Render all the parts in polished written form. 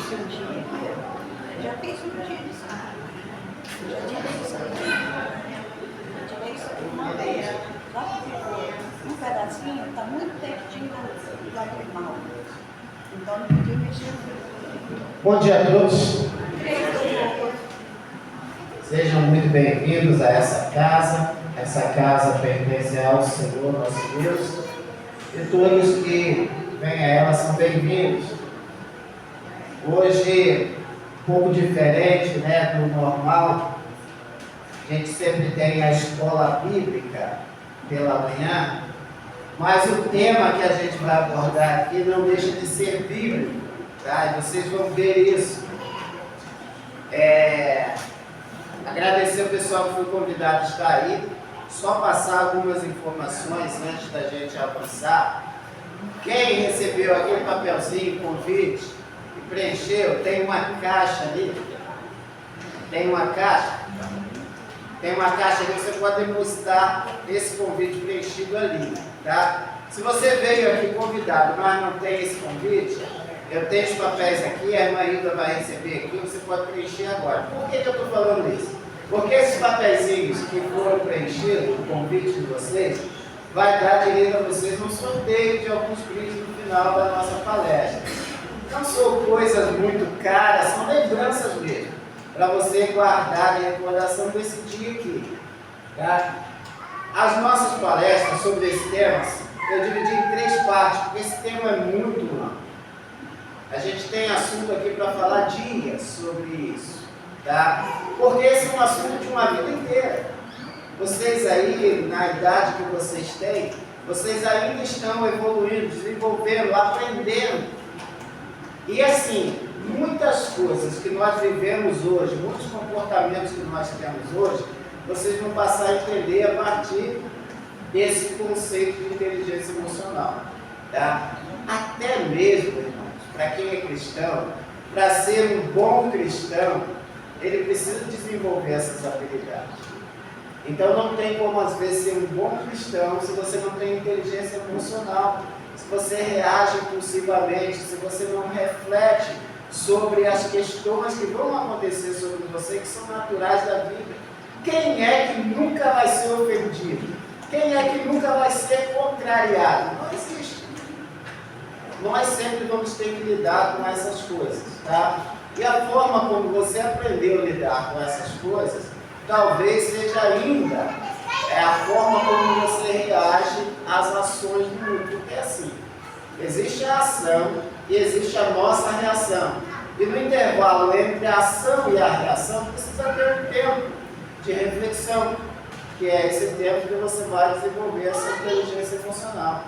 cirurgia aqui, já fez cirurgia de saco. Já tirei isso aqui. Já tirei isso aqui uma vez. Só que ficou um pedacinho, está muito pertinho do lacrimal. Então não podia mexer. Bom dia a todos. Sejam muito bem-vindos a essa casa. Essa casa pertence ao Senhor, nosso Deus. E todos que vêm a ela são bem-vindos. Hoje, um pouco diferente, do normal. A gente sempre tem a escola bíblica pela manhã. Mas o tema que a gente vai abordar aqui não deixa de ser bíblico. Tá? E vocês vão ver isso. Agradecer o pessoal que foi convidado a estar aí. Só passar algumas informações antes da gente avançar. Quem recebeu aquele papelzinho, convite, e preencheu, tem uma caixa ali. Tem uma caixa ali, você pode depositar esse convite preenchido ali, tá? Se você veio aqui convidado, mas não tem esse convite, eu tenho os papéis aqui, a irmã Hilda vai receber aqui, você pode preencher agora. Por que eu estou falando isso? Porque esses papeizinhos que foram preenchidos, o convite de vocês, vai dar direito a vocês um sorteio de alguns brindes no final da nossa palestra. Não são coisas muito caras, são lembranças mesmo, para você guardar em recordação desse dia aqui. Tá? As nossas palestras sobre esse tema, eu dividi em 3 partes, porque esse tema é muito amplo. A gente tem assunto aqui para falar dias sobre isso, tá? Porque esse é um assunto de uma vida inteira. Vocês aí, na idade que vocês têm, vocês ainda estão evoluindo, desenvolvendo, aprendendo. E assim, muitas coisas que nós vivemos hoje, muitos comportamentos que nós temos hoje, vocês vão passar a entender a partir desse conceito de inteligência emocional, tá? Até mesmo, irmãos, para quem é cristão, para ser um bom cristão, ele precisa desenvolver essas habilidades. Então não tem como às vezes ser um bom cristão se você não tem inteligência emocional, se você reage impulsivamente, se você não reflete sobre as questões que vão acontecer sobre você, que são naturais da vida. Quem é que nunca vai ser ofendido? Quem é que nunca vai ser contrariado? Não existe. Nós sempre vamos ter que lidar com essas coisas, tá? E a forma como você aprendeu a lidar com essas coisas, talvez seja ainda a forma como você reage às ações do mundo. Porque assim, existe a ação e existe a nossa reação. E no intervalo entre a ação e a reação, precisa ter um tempo de reflexão, que é esse tempo que você vai desenvolver essa inteligência emocional.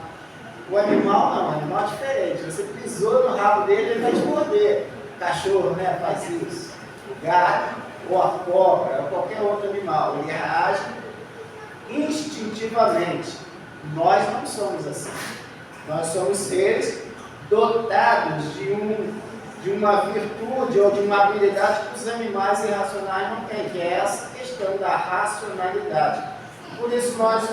O animal não, o animal é diferente. Você pisou no rabo dele, ele vai te morder. O cachorro, faz isso. O gato, ou a cobra, ou qualquer outro animal, ele reage instintivamente. Nós não somos assim. Nós somos seres dotados de uma virtude ou de uma habilidade que os animais irracionais não têm, que é essa questão da racionalidade. Por isso nós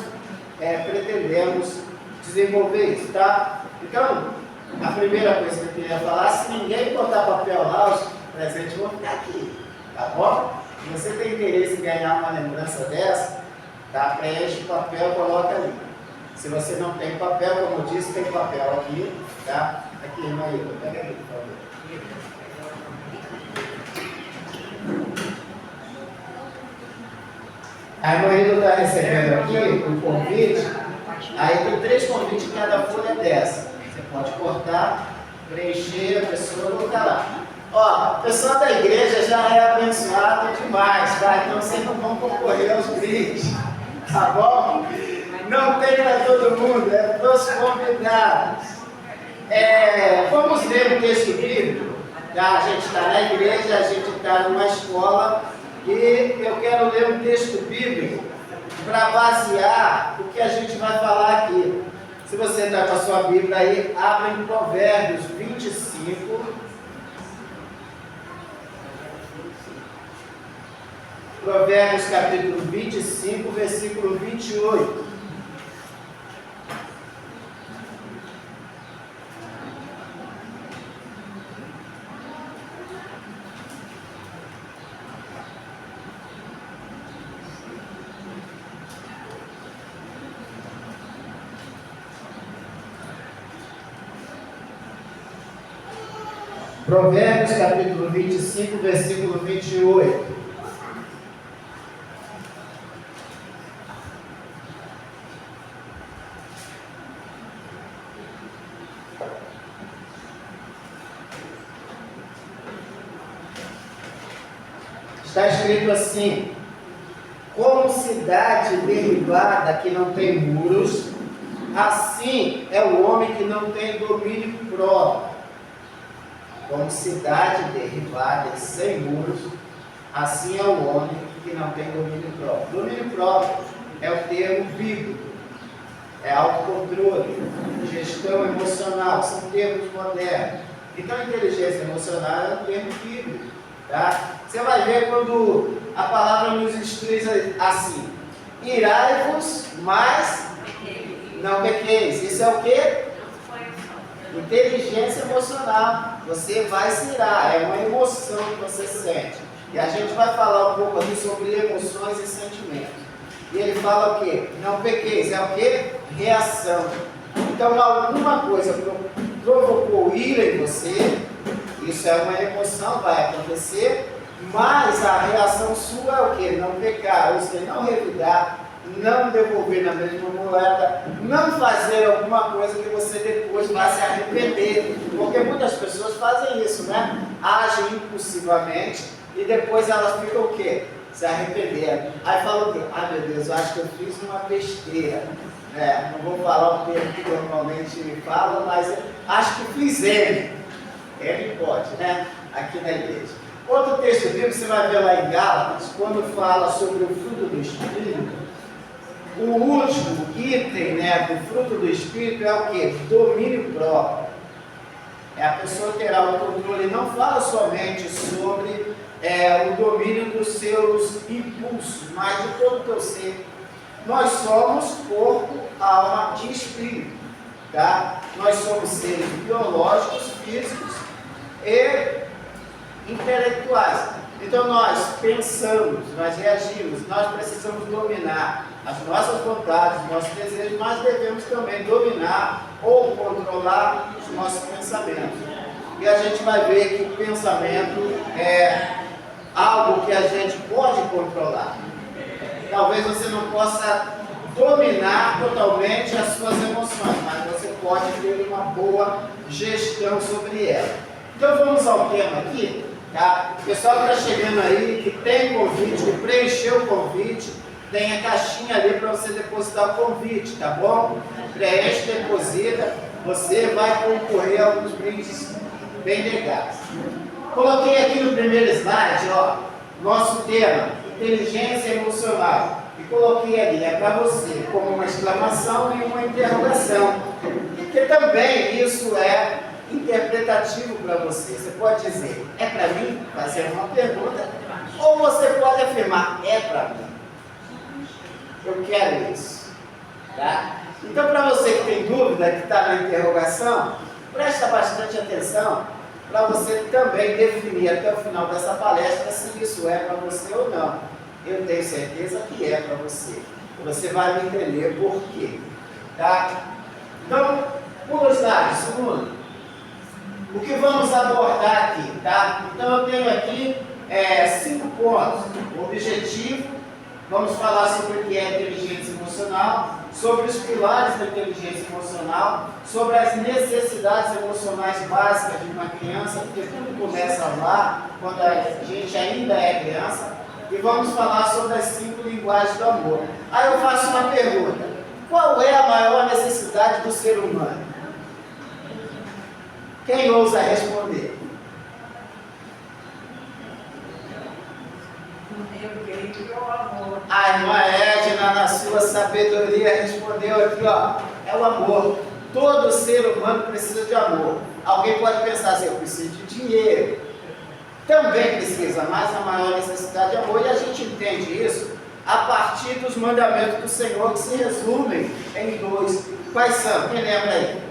pretendemos desenvolver isso, tá? Então, a primeira coisa que eu queria falar, se ninguém botar papel lá, os presentes vão ficar aqui, tá bom? Se você tem interesse em ganhar uma lembrança dessa, tá? Preenche o papel, coloca ali. Se você não tem papel, como eu disse, tem papel aqui, tá? Aqui, irmã Hilda, pega aqui, por favor. A irmã Hilda está recebendo aqui o convite. Aí tem 3 convites em cada folha dessa. Você pode cortar, preencher, a pessoa colocar lá. Ó, o pessoal da igreja já é abençoado demais, tá? Então vocês não vão concorrer aos brindes, tá bom? Não tem para todo mundo, é para os convidados. Vamos ler o texto bíblico. Tá? A gente está na igreja, a gente está numa escola e eu quero ler um texto bíblico para basear o que a gente vai falar aqui. Se você está com a sua Bíblia aí, abre em Provérbios 25. Provérbios capítulo 25, versículo 28. Provérbios capítulo 25, versículo 28. Está escrito assim: como cidade derribada que não tem muros, assim é o homem que não tem domínio próprio. Como cidade derribada e sem muros, assim é o homem que não tem domínio próprio. Domínio próprio é o termo bíblico, é autocontrole, gestão emocional, são termos modernos. Então, inteligência emocional é um termo bíblico. Tá? Você vai ver quando a palavra nos instrui assim: irai-vos, mas não pequeis. Isso é o quê? Inteligência emocional. Você vai se irar, é uma emoção que você sente. E a gente vai falar um pouco aqui sobre emoções e sentimentos. E ele fala o quê? Não pequeis. É o quê? Reação. Então, alguma coisa provocou ira em você. Isso é uma emoção, vai acontecer, mas a reação sua é o quê? Não pecar, ou seja, não revidar, não devolver na mesma moeda, não fazer alguma coisa que você depois vai se arrepender. Porque muitas pessoas fazem isso, né? Agem impulsivamente e depois elas ficam o quê? Se arrependendo. Aí falam o quê? Ah, meu Deus, eu acho que eu fiz uma besteira. Não vou falar o termo que normalmente fala, mas acho que fiz ele. Ele pode, né? Aqui na igreja. Outro texto bíblico, você vai ver lá em Gálatas, quando fala sobre o fruto do Espírito, o último item, né, do fruto do Espírito é o quê? Domínio próprio. É a pessoa terá o controle, não fala somente sobre o domínio dos seus impulsos, mas de todo o teu ser. Nós somos corpo, alma e espírito. Tá? Nós somos seres biológicos, físicos e intelectuais. Então nós pensamos, nós reagimos, nós precisamos dominar as nossas vontades, os nossos desejos, mas devemos também dominar ou controlar os nossos pensamentos. E a gente vai ver que o pensamento é algo que a gente pode controlar. Talvez você não possa dominar totalmente as suas emoções, mas você pode ter uma boa gestão sobre ela. Então vamos ao tema aqui, tá? O pessoal que está chegando aí, que tem convite, que preencheu o convite, tem a caixinha ali para você depositar o convite, tá bom? Preenche, deposita, você vai concorrer a alguns brindes bem legais. Coloquei aqui no primeiro slide, ó, nosso tema, inteligência emocional. E coloquei ali, é para você, como uma exclamação e uma interrogação. Porque também isso é interpretativo para você. Você pode dizer, é para mim? Fazer uma pergunta. Ou você pode afirmar, é para mim. Eu quero isso. Tá? Então, para você que tem dúvida, que está na interrogação, presta bastante atenção para você também definir até o final dessa palestra se isso é para você ou não. Eu tenho certeza que é para você. Você vai me entender por quê. Tá? Então, pula os dados, segundo. O que vamos abordar aqui, tá? Então eu tenho aqui 5 pontos. O objetivo, vamos falar sobre o que é inteligência emocional, sobre os pilares da inteligência emocional, sobre as necessidades emocionais básicas de uma criança, porque tudo começa lá, quando a gente ainda é criança, e vamos falar sobre as 5 linguagens do amor. Aí eu faço uma pergunta: qual é a maior necessidade do ser humano? Quem ousa responder? A irmã Edna, na sua sabedoria, respondeu aqui, ó, é o amor. Todo ser humano precisa de amor. Alguém pode pensar assim, eu preciso de dinheiro. Também precisa, mas a maior necessidade é amor. E a gente entende isso a partir dos mandamentos do Senhor, que se resumem em 2. Quais são? Quem lembra aí?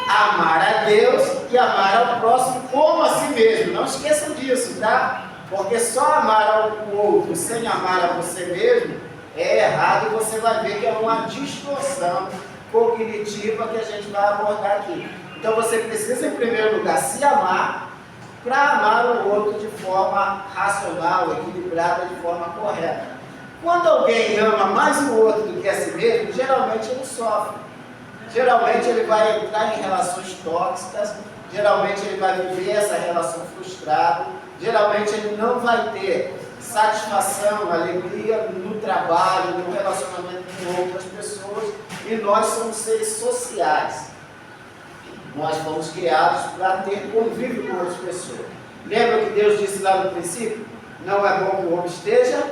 Amar a Deus e amar ao próximo como a si mesmo. Não esqueçam disso, tá? Porque só amar ao outro sem amar a você mesmo é errado, e você vai ver que é uma distorção cognitiva que a gente vai abordar aqui. Então você precisa, em primeiro lugar, se amar para amar o outro de forma racional, equilibrada, de forma correta. Quando alguém ama mais o outro do que a si mesmo, geralmente ele sofre. Geralmente ele vai entrar em relações tóxicas, geralmente ele vai viver essa relação frustrada, geralmente ele não vai ter satisfação, alegria no trabalho, no relacionamento com outras pessoas, e nós somos seres sociais. Nós fomos criados para ter convívio com outras pessoas. Lembra que Deus disse lá no princípio? Não é bom que o homem esteja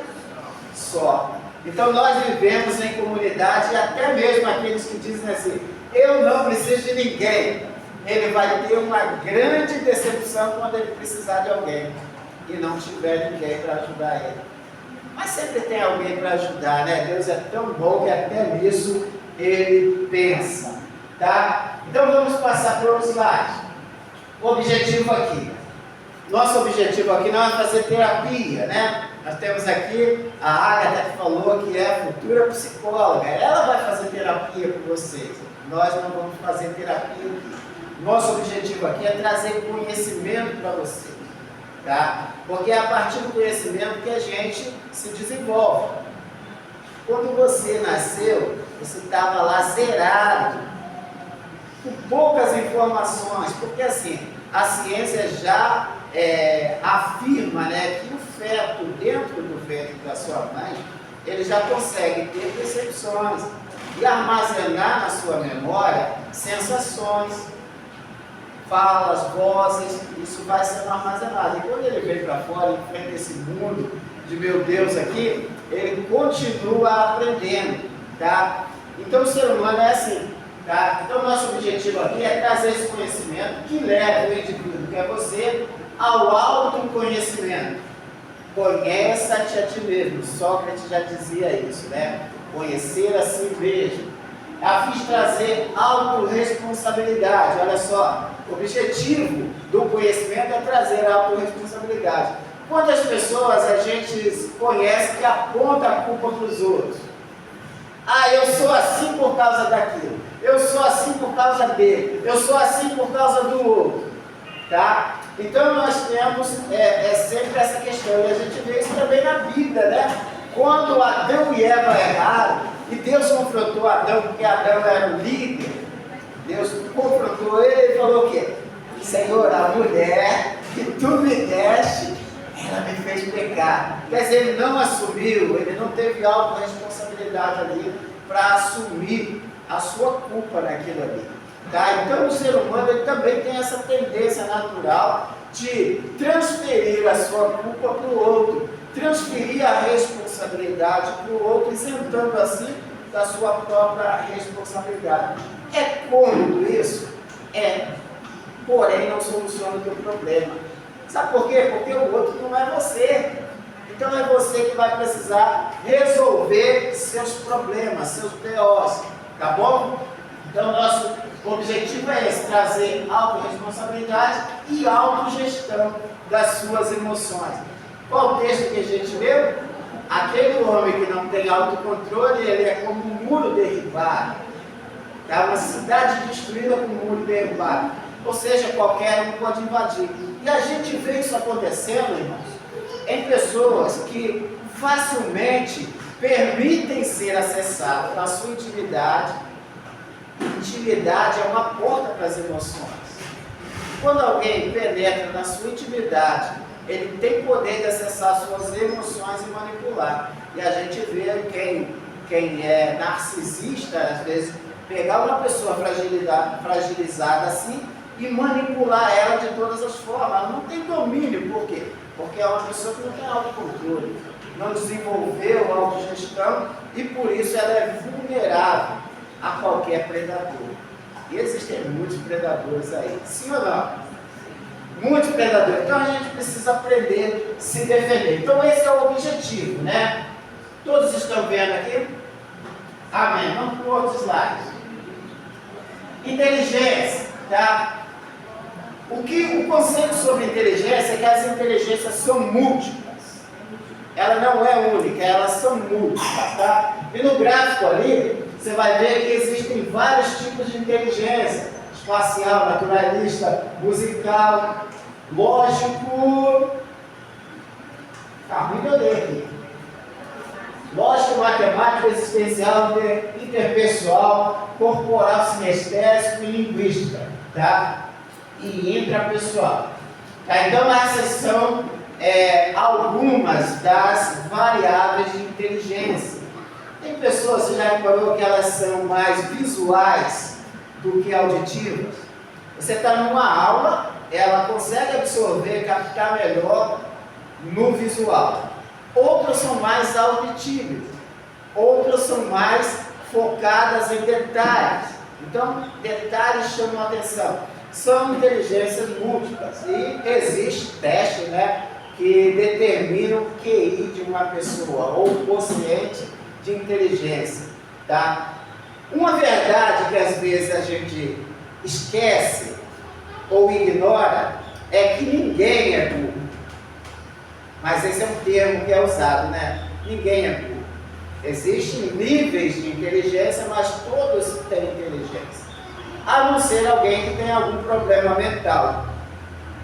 só. Então nós vivemos em comunidade, e até mesmo aqueles que dizem assim, eu não preciso de ninguém. Ele vai ter uma grande decepção quando ele precisar de alguém e não tiver ninguém para ajudar ele. Mas sempre tem alguém para ajudar, né? Deus é tão bom que até nisso ele pensa, tá? Então vamos passar para os slides. O objetivo aqui. Nosso objetivo aqui não é fazer terapia, né? Nós temos aqui a Agatha que falou que é futura psicóloga. Ela vai fazer terapia com vocês. Nós não vamos fazer terapia aqui. Nosso objetivo aqui é trazer conhecimento para vocês, tá? Porque é a partir do conhecimento que a gente se desenvolve. Quando você nasceu, você estava lá zerado, com poucas informações, porque assim, a ciência já afirma, né, que o feto dentro do ventre da sua mãe, ele já consegue ter percepções e armazenar na sua memória sensações, falas, vozes, isso vai sendo armazenado. E quando ele vem para fora, enfrenta esse mundo de meu Deus aqui, ele continua aprendendo, tá? Então o ser humano é assim, tá? Então nosso objetivo aqui é trazer esse conhecimento que leva o indivíduo, que é você, ao autoconhecimento. Conheça-te a ti mesmo. Sócrates já dizia isso, né? Conhecer a si mesmo. A fim de trazer autorresponsabilidade. Olha só, o objetivo do conhecimento é trazer autorresponsabilidade. Quantas pessoas a gente conhece que aponta a culpa para os outros? Ah, eu sou assim por causa daquilo. Eu sou assim por causa dele. Eu sou assim por causa do outro. Tá? Então nós temos sempre essa questão. E a gente vê isso também na Bíblia, né? Quando Adão e Eva erraram, e Deus confrontou Adão, porque Adão era o líder, Deus confrontou ele e falou o quê? Senhor, a mulher que tu me deste, ela me fez pecar. Quer dizer, ele não assumiu, ele não teve autorresponsabilidade ali para assumir a sua culpa naquilo ali. Tá? Então o ser humano ele também tem essa tendência natural de transferir a sua culpa para o outro, transferir a responsabilidade para o outro, isentando assim da sua própria responsabilidade. É cômodo isso? É. Porém não soluciona o teu problema. Sabe por quê? Porque o outro não é você. Então é você que vai precisar resolver seus problemas, seus BOs. Tá bom? Então nosso objetivo é esse, trazer autorresponsabilidade e autogestão das suas emoções. Qual o texto que a gente leu? Aquele homem que não tem autocontrole, ele é como um muro derribado. Tá? Uma cidade destruída com um muro derribado. Ou seja, qualquer um pode invadir. E a gente vê isso acontecendo, irmãos, em pessoas que facilmente permitem ser acessadas na sua intimidade. Intimidade é uma porta para as emoções. Quando alguém penetra na sua intimidade, ele tem poder de acessar suas emoções e manipular. E a gente vê quem é narcisista, às vezes, pegar uma pessoa fragilizada assim e manipular ela de todas as formas. Ela não tem domínio. Por quê? Porque é uma pessoa que não tem autocontrole, não desenvolveu autogestão e por isso ela é vulnerável a qualquer predador. E existem muitos predadores aí, sim ou não? Muitos predadores. Então a gente precisa aprender a se defender. Então esse é o objetivo, né? Todos estão vendo aqui? Amém. Vamos para o outro slide. Inteligência, tá? O conceito sobre inteligência é que as inteligências são múltiplas. Ela não é única, elas são múltiplas, tá? E no gráfico ali, você vai ver que existem vários tipos de inteligência. espacial, naturalista, musical, lógico. Tá ruim de eu ler aqui. Lógico, matemático, existencial, interpessoal, corporal, sinestésico e linguística, tá? E intrapessoal. Tá? Então, essas são algumas das variáveis de inteligência. Tem pessoas, você já reparou que elas são mais visuais do que auditivas? Você está numa aula, ela consegue absorver, captar melhor no visual. Outras são mais auditivas, outras são mais focadas em detalhes. Então, detalhes chamam a atenção. São inteligências múltiplas e existe teste, né, que determina o QI de uma pessoa ou o quociente de inteligência, tá? Uma verdade que às vezes a gente esquece ou ignora é que ninguém é burro. Mas esse é um termo que é usado, né? Ninguém é burro. Existem níveis de inteligência, mas todos têm inteligência. A não ser alguém que tem algum problema mental.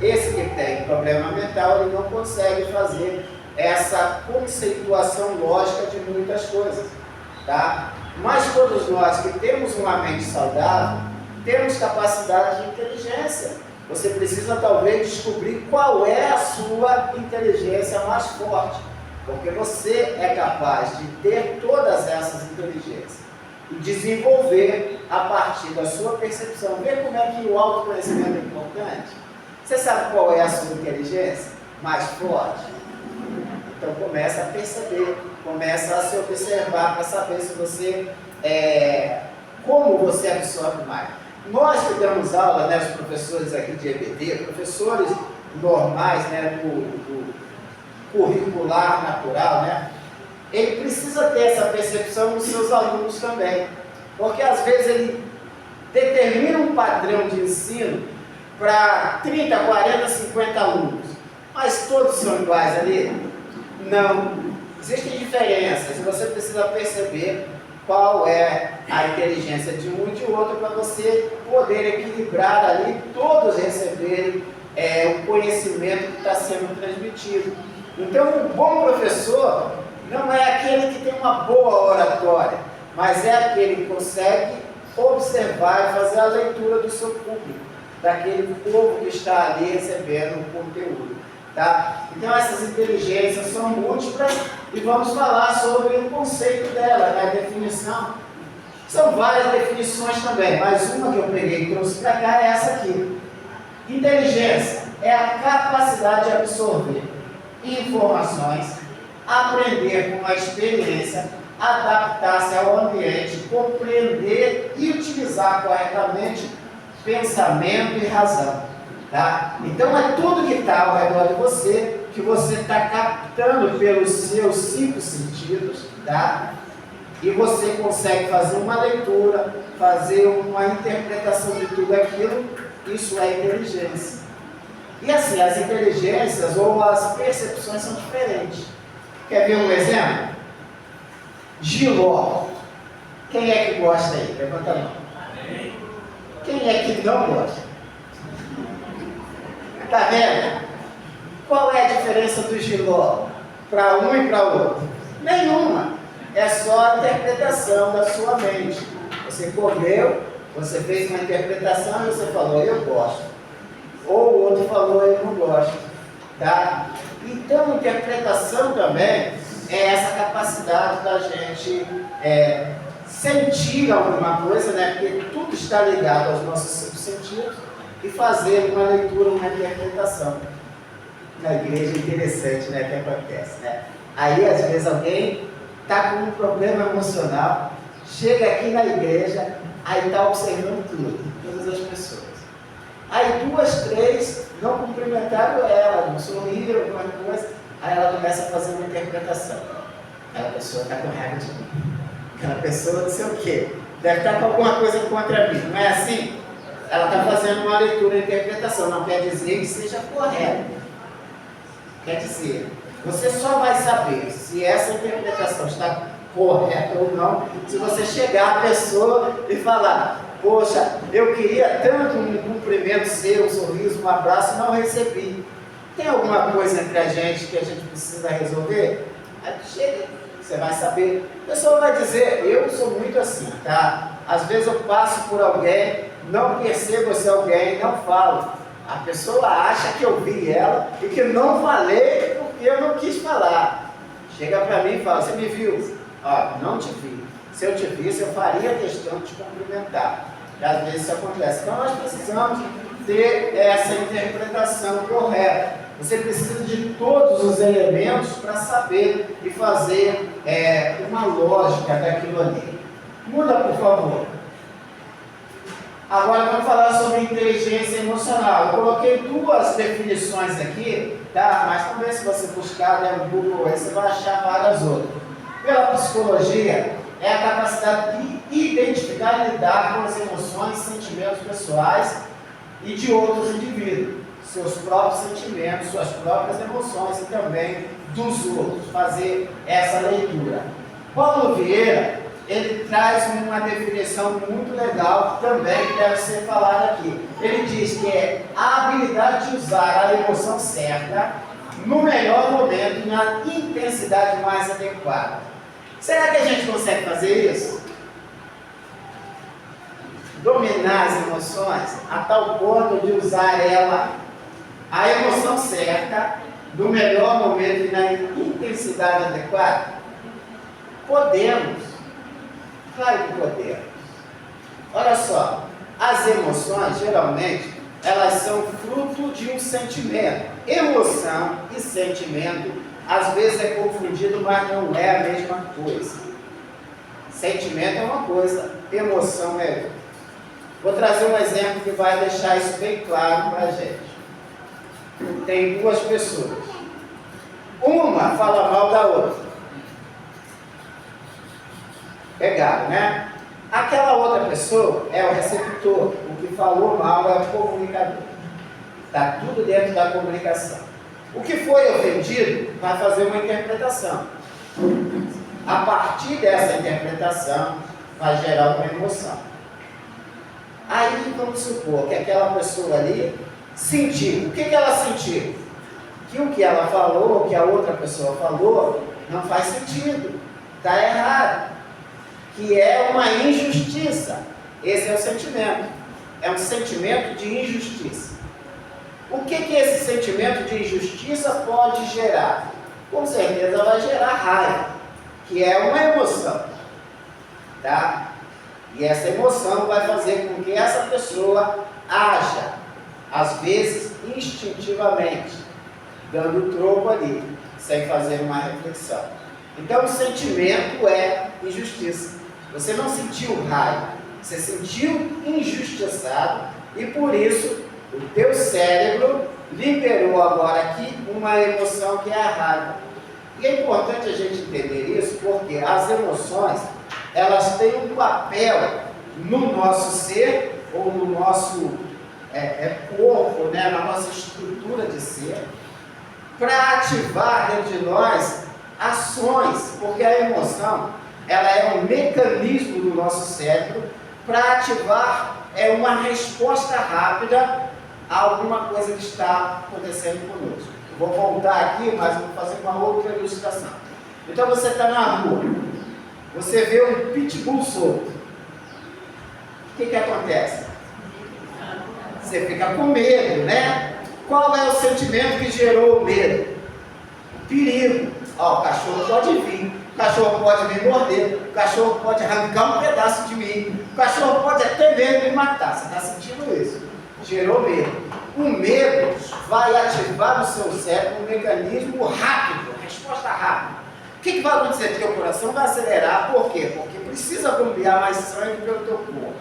Esse que tem problema mental, ele não consegue fazer essa conceituação lógica de muitas coisas, tá? Mas todos nós que temos uma mente saudável, temos capacidade de inteligência. Você precisa talvez descobrir qual é a sua inteligência mais forte, porque você é capaz de ter todas essas inteligências e desenvolver a partir da sua percepção. Vê como é que o autoconhecimento é importante. Você sabe qual é a sua inteligência mais forte? Então começa a perceber, começa a se observar para saber se você como você absorve mais. Nós que damos aula, né, os professores aqui de EBD, professores normais, né, do curricular natural, né, ele precisa ter essa percepção nos seus alunos também, porque às vezes ele determina um padrão de ensino para 30, 40, 50 alunos, mas todos são iguais ali? Não. Existem diferenças e você precisa perceber qual é a inteligência de um e de outro para você poder equilibrar ali, todos receberem o conhecimento que está sendo transmitido. Então, um bom professor não é aquele que tem uma boa oratória, mas é aquele que consegue observar e fazer a leitura do seu público, daquele povo que está ali recebendo o conteúdo. Tá? Então essas inteligências são múltiplas e vamos falar sobre o conceito dela, né? A definição. São várias definições também, mas uma que eu peguei e trouxe para cá é essa aqui. Inteligência é a capacidade de absorver informações, aprender com a experiência, adaptar-se ao ambiente, compreender e utilizar corretamente pensamento e razão. Tá? Então é tudo que está ao redor de você, que você está captando pelos seus 5 sentidos, tá? E você consegue fazer uma leitura, fazer uma interpretação de tudo aquilo, isso é inteligência. E assim, as inteligências ou as percepções são diferentes. Quer ver um exemplo? Giló. Quem é que gosta aí? Levanta a mão. Quem é que não gosta? Está vendo? Qual é a diferença do giló para um e para outro? Nenhuma. É só a interpretação da sua mente. Você comeu, você fez uma interpretação e você falou, eu gosto. Ou o outro falou, eu não gosto. Tá? Então, interpretação também é essa capacidade da gente sentir alguma coisa, né? Porque tudo está ligado aos nossos 5 sentidos. E fazer uma leitura, uma interpretação. Na igreja é interessante, né, que acontece, né? Aí, às vezes, alguém está com um problema emocional, chega aqui na igreja, aí está observando tudo, todas as pessoas. Aí 2, 3 não cumprimentaram ela, não sorriram, alguma coisa, aí ela começa a fazer uma interpretação. Aquela pessoa está com raiva de mim. Aquela pessoa não sei o quê. Deve estar com alguma coisa contra mim, não é assim? Ela está fazendo uma leitura e interpretação, não quer dizer que seja correto. Quer dizer, você só vai saber se essa interpretação está correta ou não, se você chegar à pessoa e falar, Poxa, eu queria tanto um cumprimento seu, um sorriso, um abraço, não recebi. Tem alguma coisa entre a gente que a gente precisa resolver? Aí chega, você vai saber. A pessoa vai dizer, eu sou muito assim, tá? Às vezes eu passo por alguém, não percebo esse alguém, não falo. A pessoa acha que eu vi ela e que não falei porque eu não quis falar. Chega para mim e fala, você me viu? Ó, não te vi. Se eu te visse, eu faria questão de te cumprimentar. E às vezes isso acontece. Então nós precisamos ter essa interpretação correta. Você precisa de todos os elementos para saber e fazer uma lógica daquilo ali. Muda, por favor. Agora vamos falar sobre inteligência emocional. Eu coloquei duas definições aqui, tá? Mas também se você buscar no Google, aí você vai achar várias outras. Pela psicologia, é a capacidade de identificar e lidar com as emoções e sentimentos pessoais e de outros indivíduos. Seus próprios sentimentos, suas próprias emoções e também dos outros. Fazer essa leitura. Paulo Vieira, ele traz uma definição muito legal que também deve ser falada aqui. Ele diz que é a habilidade de usar a emoção certa no melhor momento e na intensidade mais adequada. Será que a gente consegue fazer isso? Dominar as emoções a tal ponto de usar ela, a emoção certa, no melhor momento e na intensidade adequada? Podemos. Claro que podemos. Olha só, as emoções, geralmente, elas são fruto de um sentimento. Emoção e sentimento, às vezes é confundido, mas não é a mesma coisa. Sentimento é uma coisa, emoção é outra. Vou trazer um exemplo que vai deixar isso bem claro para a gente. Tem duas pessoas. Uma fala mal da outra. Pegaram, né? Aquela outra pessoa é o receptor. O que falou mal é o comunicador. Está tudo dentro da comunicação. O que foi ofendido vai fazer uma interpretação. A partir dessa interpretação, vai gerar uma emoção. Aí vamos supor que aquela pessoa ali sentiu. O que ela sentiu? Que o que ela falou, o que a outra pessoa falou, não faz sentido. Está errado. Que é uma injustiça. Esse é o sentimento. É um sentimento de injustiça. O que esse sentimento de injustiça pode gerar? Com certeza vai gerar raiva, que é uma emoção. Tá? E essa emoção vai fazer com que essa pessoa haja, às vezes instintivamente, dando troco ali, sem fazer uma reflexão. Então o sentimento é injustiça. Você não sentiu raiva, você sentiu injustiçado e por isso o teu cérebro liberou agora aqui uma emoção que é a raiva. E é importante a gente entender isso porque as emoções, elas têm um papel no nosso ser ou no nosso corpo, né, na nossa estrutura de ser, para ativar dentro de nós ações, porque a emoção, ela é um mecanismo do nosso cérebro para ativar uma resposta rápida a alguma coisa que está acontecendo conosco. Eu vou voltar aqui, mas vou fazer uma outra ilustração. Então você está na rua, você vê um pitbull solto. O que acontece? Você fica com medo, né? Qual é o sentimento que gerou o medo? Perigo. Ó, o cachorro pode vir, o cachorro pode me morder, o cachorro pode arrancar um pedaço de mim, o cachorro pode até mesmo me matar. Você está sentindo isso? Gerou medo. O medo vai ativar no seu cérebro um mecanismo rápido, resposta rápida. O que vai acontecer? Teu coração vai acelerar, por quê? Porque precisa bombear mais sangue pelo teu corpo.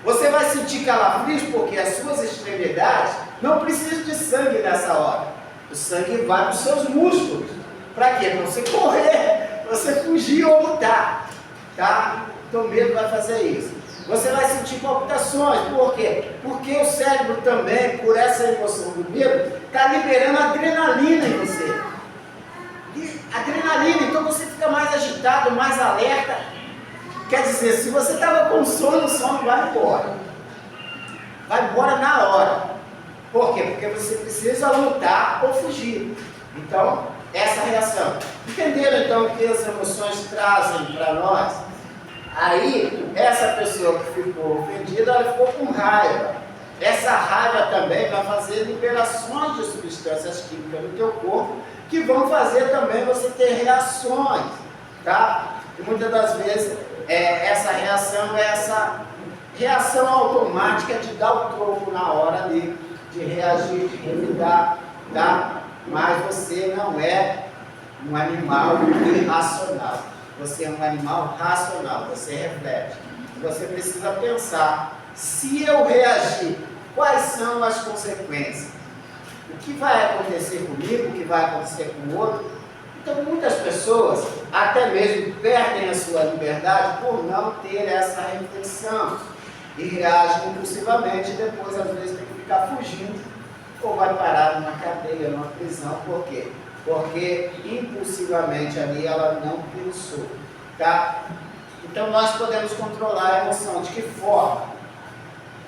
Você vai sentir calafrios porque as suas extremidades não precisam de sangue nessa hora. O sangue vai para os seus músculos. Para quê? Para você correr, para você fugir ou lutar. Tá? Então o medo vai fazer isso. Você vai sentir palpitações. Por quê? Porque o cérebro também, por essa emoção do medo, está liberando adrenalina em você. E adrenalina, então você fica mais agitado, mais alerta. Quer dizer, se você estava com sono, o sono vai embora. vai embora na hora. Por quê? Porque você precisa lutar ou fugir. Então, essa reação. Entenderam então o que as emoções trazem para nós? Aí, essa pessoa que ficou ofendida, ela ficou com raiva. Essa raiva também vai fazer liberações de substâncias químicas no teu corpo, que vão fazer também você ter reações, tá? E muitas das vezes, essa reação é essa reação automática de dar o troco na hora ali, de reagir, de revidar, tá? Mas você não é um animal irracional. Você é um animal racional, você reflete. Você precisa pensar, se eu reagir, quais são as consequências? O que vai acontecer comigo, o que vai acontecer com o outro? Então muitas pessoas até mesmo perdem a sua liberdade por não ter essa reflexão e reagem impulsivamente e depois às vezes tem que ficar fugindo ou vai parar numa cadeia, numa prisão. Por quê? Porque impulsivamente ali ela não pensou, tá? Então nós podemos controlar a emoção. De que forma?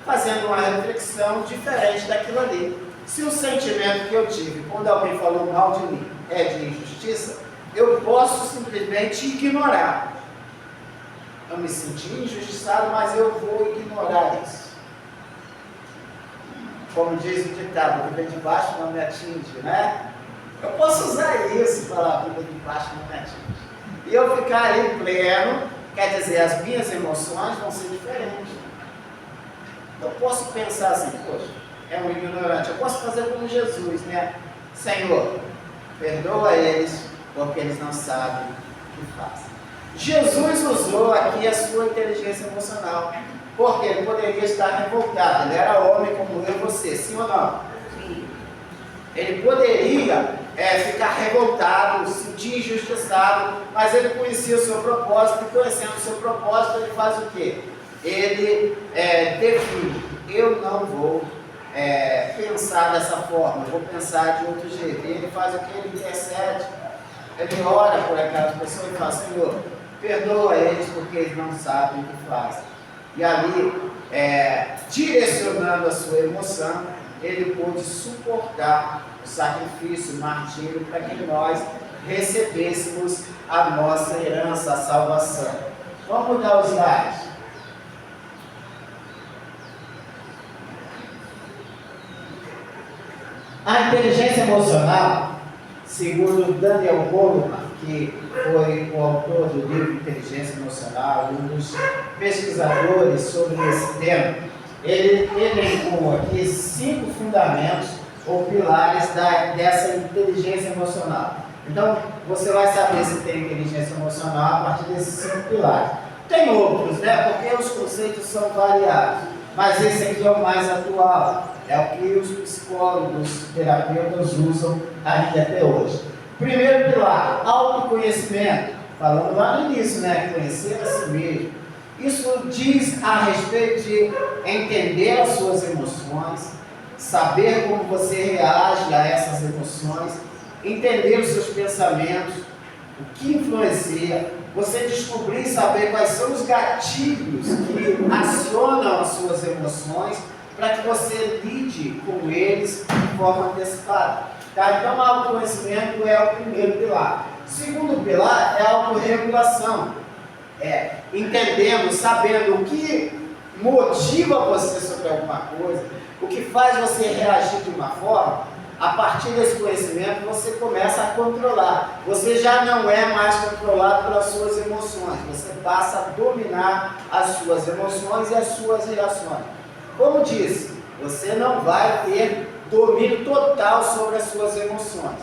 Fazendo uma reflexão diferente daquilo ali. Se o sentimento que eu tive quando alguém falou mal de mim é de injustiça, eu posso simplesmente ignorar. Eu me senti injustiçado, mas eu vou ignorar isso. Como diz o ditado, o que vem de baixo não me atinge, né? Eu posso usar isso, falar que vem de baixo não me atinge. E eu ficar ali pleno, quer dizer, as minhas emoções vão ser diferentes. Eu posso pensar assim, poxa, é um ignorante. Eu posso fazer como Jesus, né? Senhor, perdoa eles, porque eles não sabem o que fazem. Jesus usou aqui a sua inteligência emocional, porque ele poderia estar revoltado. Ele era homem como eu e você, sim ou não? Sim. Ele poderia ficar revoltado, se sentir injustiçado, mas ele conhecia o seu propósito, e conhecendo o seu propósito, ele faz o quê? Ele define, eu não vou pensar dessa forma, eu vou pensar de outro jeito. E ele faz o que? Ele intercede, ele ora por aquelas pessoas e fala, Senhor, perdoa eles porque eles não sabem o que fazem. E ali, direcionando a sua emoção, ele pôde suportar o sacrifício, o martírio, para que nós recebêssemos a nossa herança, a salvação. Vamos mudar os slides. A inteligência emocional, segundo Daniel Goleman, que foi o autor do livro Inteligência Emocional, um dos pesquisadores sobre esse tema, ele elencou aqui 5 fundamentos ou pilares dessa inteligência emocional. Então, você vai saber se tem inteligência emocional a partir desses 5 pilares. Tem outros, né? Porque os conceitos são variados, mas esse aqui é o mais atual, é o que os psicólogos, terapeutas usam ainda até hoje. Primeiro pilar, autoconhecimento. Falando lá no início, né? Conhecer a si mesmo. Isso diz a respeito de entender as suas emoções, saber como você reage a essas emoções, entender os seus pensamentos, o que influencia, você descobrir e saber quais são os gatilhos que acionam as suas emoções para que você lide com eles de forma antecipada. Tá? Então, o autoconhecimento é o primeiro pilar. O segundo pilar é a autorregulação. Entendendo, sabendo o que motiva você sobre alguma coisa, o que faz você reagir de uma forma, a partir desse conhecimento você começa a controlar. Você já não é mais controlado pelas suas emoções, você passa a dominar as suas emoções e as suas reações. Como disse, você não vai ter domínio total sobre as suas emoções,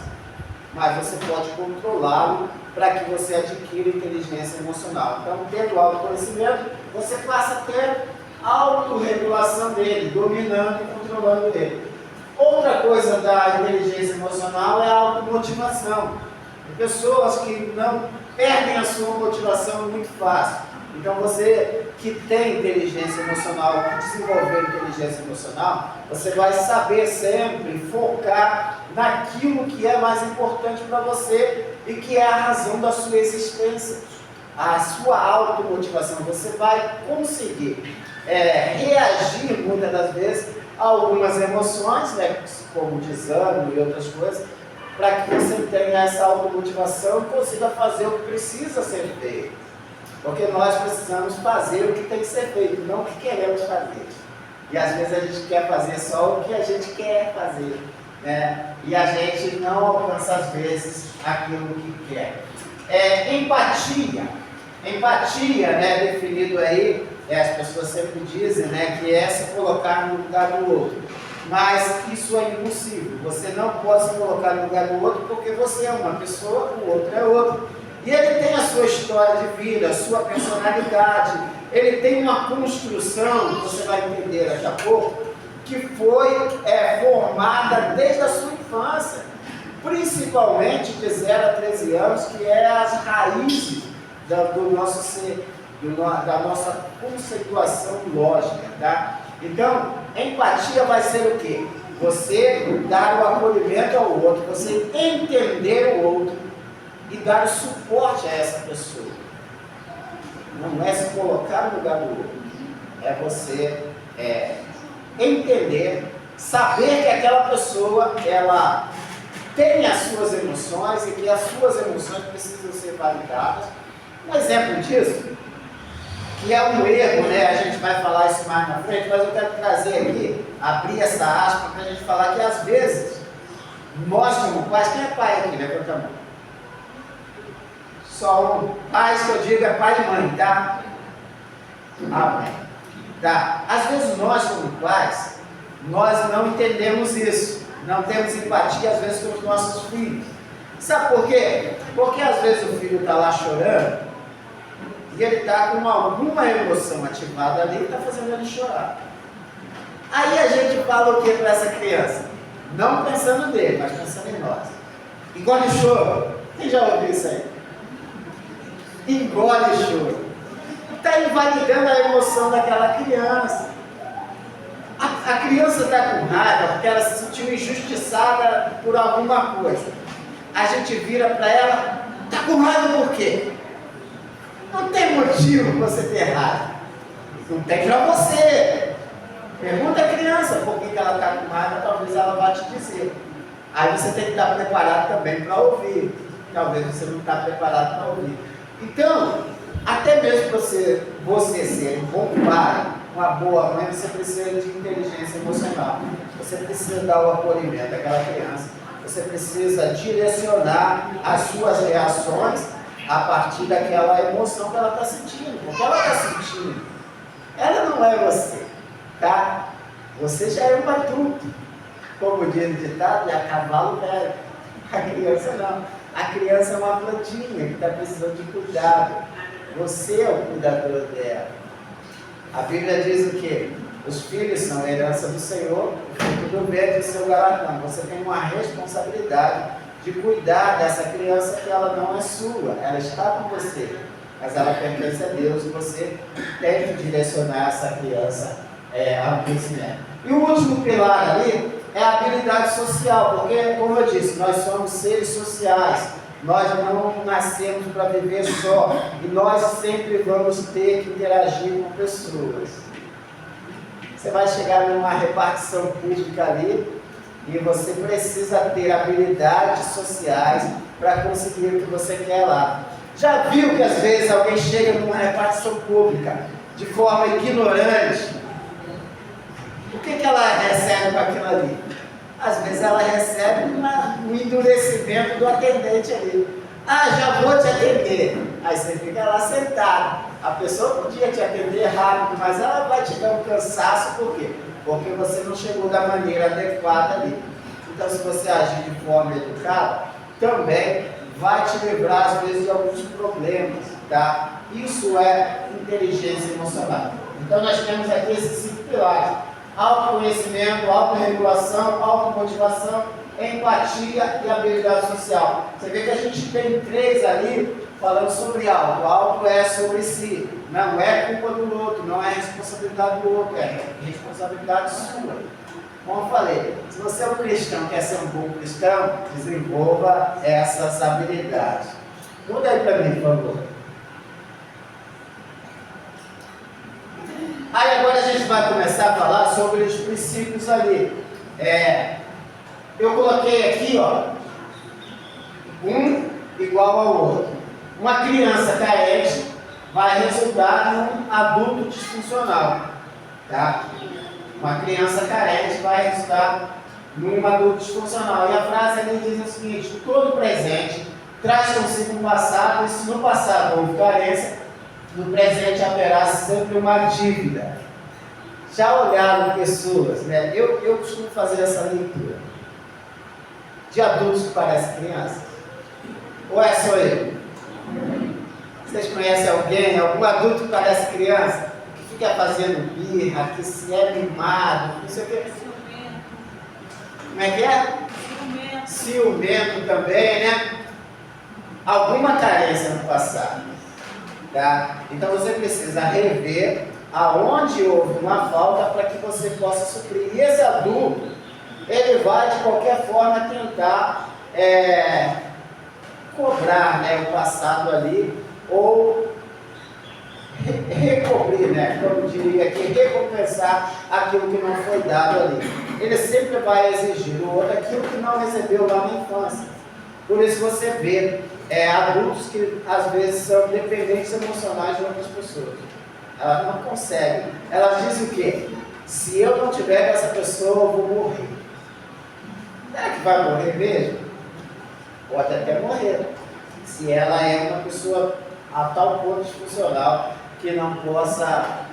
mas você pode controlá-lo para que você adquira inteligência emocional. Então, tendo autoconhecimento, você passa a ter autorregulação dele, dominando e controlando ele. Outra coisa da inteligência emocional é a automotivação. Tem pessoas que não perdem a sua motivação muito fácil. Então, você que tem inteligência emocional, que desenvolveu inteligência emocional, você vai saber sempre focar naquilo que é mais importante para você e que é a razão da sua existência, a sua automotivação. Você vai conseguir reagir muitas das vezes a algumas emoções, né, como desânimo e outras coisas, para que você tenha essa automotivação e consiga fazer o que precisa ser feito. Porque nós precisamos fazer o que tem que ser feito, não o que queremos fazer. E às vezes a gente quer fazer só o que a gente quer fazer, né? E a gente não alcança às vezes aquilo que quer. Empatia. Empatia, né, definido aí, as pessoas sempre dizem, né, que é se colocar no lugar do outro. Mas isso é impossível. Você não pode se colocar no lugar do outro porque você é uma pessoa, o outro é outro. E ele tem a sua história de vida, a sua personalidade. Ele tem uma construção, que você vai entender daqui a pouco, que foi formada desde a sua infância. Principalmente de 0 a 13 anos, que é as raízes do nosso ser, da nossa conceituação lógica, tá? Então, empatia vai ser o quê? Você dar o acolhimento ao outro, você entender o outro e dar o suporte a essa pessoa. Não é se colocar no lugar do outro, é você entender, saber que aquela pessoa, ela tem as suas emoções e que as suas emoções precisam ser validadas. Um exemplo disso, que é um erro, né? A gente vai falar isso mais na frente, mas eu quero trazer aqui, abrir essa aspa para a gente falar que às vezes, nós como pais, quem é pai aqui? Levanta a mão. Só um. Pais que eu digo é pai e mãe, tá? Amém. Tá? Às vezes nós como pais, nós não entendemos isso. Não temos empatia às vezes com os nossos filhos. Sabe por quê? Porque às vezes o filho está lá chorando e ele está com alguma emoção ativada ali e está fazendo ele chorar. Aí a gente fala o que para essa criança? Não pensando nele, mas pensando em nós. Engole choro. Quem já ouviu isso aí? Engole choro. Está invalidando a emoção daquela criança. A criança está com raiva porque ela se sentiu injustiçada por alguma coisa. A gente vira para ela, está com raiva por quê? Não tem motivo para você ter raiva. Não tem para você. Pergunta a criança por que ela está com raiva, talvez ela vá te dizer. Aí você tem que estar preparado também para ouvir. Talvez você não está preparado para ouvir. Então, até mesmo para você ser um bom pai, uma boa mãe, você precisa de inteligência emocional. Você precisa dar o acolhimento àquela criança. Você precisa direcionar as suas reações a partir daquela emoção que ela está sentindo. Porque ela está sentindo. Ela não é você, tá? Você já é um adulto. Como diz o ditado, é a cavalo velho. A criança não. A criança é uma plantinha que está precisando de cuidado. Você é o cuidador dela. A Bíblia diz o quê? Os filhos são a herança do Senhor, o fruto do ventre do seu galardão. Você tem uma responsabilidade de cuidar dessa criança que ela não é sua, ela está com você, mas ela pertence a Deus e você tem que direcionar essa criança ao crescimento. E o último pilar ali é a habilidade social, porque, como eu disse, nós somos seres sociais. Nós não nascemos para viver só e nós sempre vamos ter que interagir com pessoas. Você vai chegar numa repartição pública ali e você precisa ter habilidades sociais para conseguir o que você quer lá. Já viu que às vezes alguém chega numa repartição pública de forma ignorante? O que ela recebe com aquilo ali? Às vezes ela recebe um endurecimento do atendente ali. Ah, já vou te atender. Aí você fica lá sentado. A pessoa podia te atender rápido, mas ela vai te dar um cansaço, por quê? Porque você não chegou da maneira adequada ali. Então, se você agir de forma educada, também vai te livrar, às vezes, de alguns problemas, tá? Isso é inteligência emocional. Então, nós temos aqui esses 5 pilares. Autoconhecimento, autorregulação, automotivação, empatia e habilidade social. Você vê que a gente tem 3 ali falando sobre algo. Algo é sobre si, não é culpa do outro, não é responsabilidade do outro, é responsabilidade sua. Como eu falei, se você é um cristão, quer ser um bom cristão, desenvolva essas habilidades. Muda aí para mim, por favor. Aí agora a gente vai começar a falar sobre os princípios ali. Eu coloquei aqui, ó, um igual ao outro. Uma criança carente vai resultar num adulto disfuncional, tá? Uma criança carente vai resultar num adulto disfuncional. E a frase ali diz o seguinte: todo presente traz consigo um passado, e se no passado houve carência, no presente haverá sempre uma dívida. Já olharam pessoas, né? Eu costumo fazer essa leitura de adultos que parecem crianças. Ou é só eu? Vocês conhecem alguém, algum adulto que parece criança, que fica fazendo birra, que se é mimado, não sei o que? Como é que é? Ciumento também, né? Alguma carência no passado, tá? Então você precisa rever aonde houve uma falta para que você possa suprir. E esse adulto, ele vai de qualquer forma tentar cobrar, né, o passado ali, ou recobrir, né, como diria aqui, recompensar aquilo que não foi dado ali. Ele sempre vai exigir do outro aquilo que não recebeu lá na infância. Por isso você vê adultos que às vezes são dependentes emocionais de outras pessoas. Elas não conseguem. Elas dizem o quê? Se eu não tiver com essa pessoa, eu vou morrer. Será que vai morrer mesmo? Pode até morrer. Se ela é uma pessoa a tal ponto disfuncional que não possa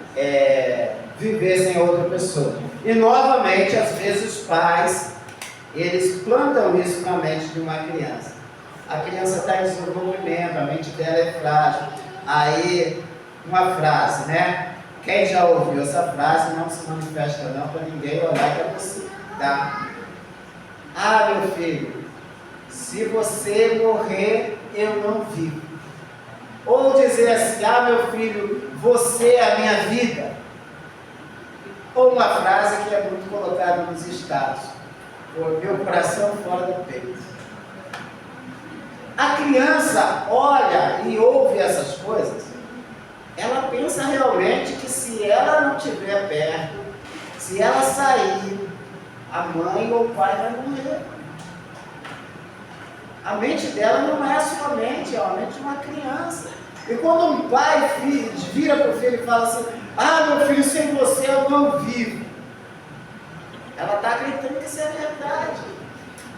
viver sem outra pessoa. E novamente, às vezes os pais, eles plantam isso na mente de uma criança. A criança está em desenvolvimento, a mente dela é frágil. Aí, uma frase, né? Quem já ouviu essa frase, não se manifesta não para ninguém olhar para você, tá? Ah, meu filho, se você morrer, eu não vivo. Ou dizer assim: ah, meu filho, você é a minha vida. Ou uma frase que é muito colocada nos estados: o meu coração fora do peito. A criança olha e ouve essas coisas, ela pensa realmente que se ela não estiver perto, se ela sair, a mãe ou o pai vai morrer. A mente dela não é a sua mente, é a mente de uma criança. E quando um pai vira para o filho e fala assim: ah, meu filho, sem você eu não vivo, ela está acreditando que isso é verdade.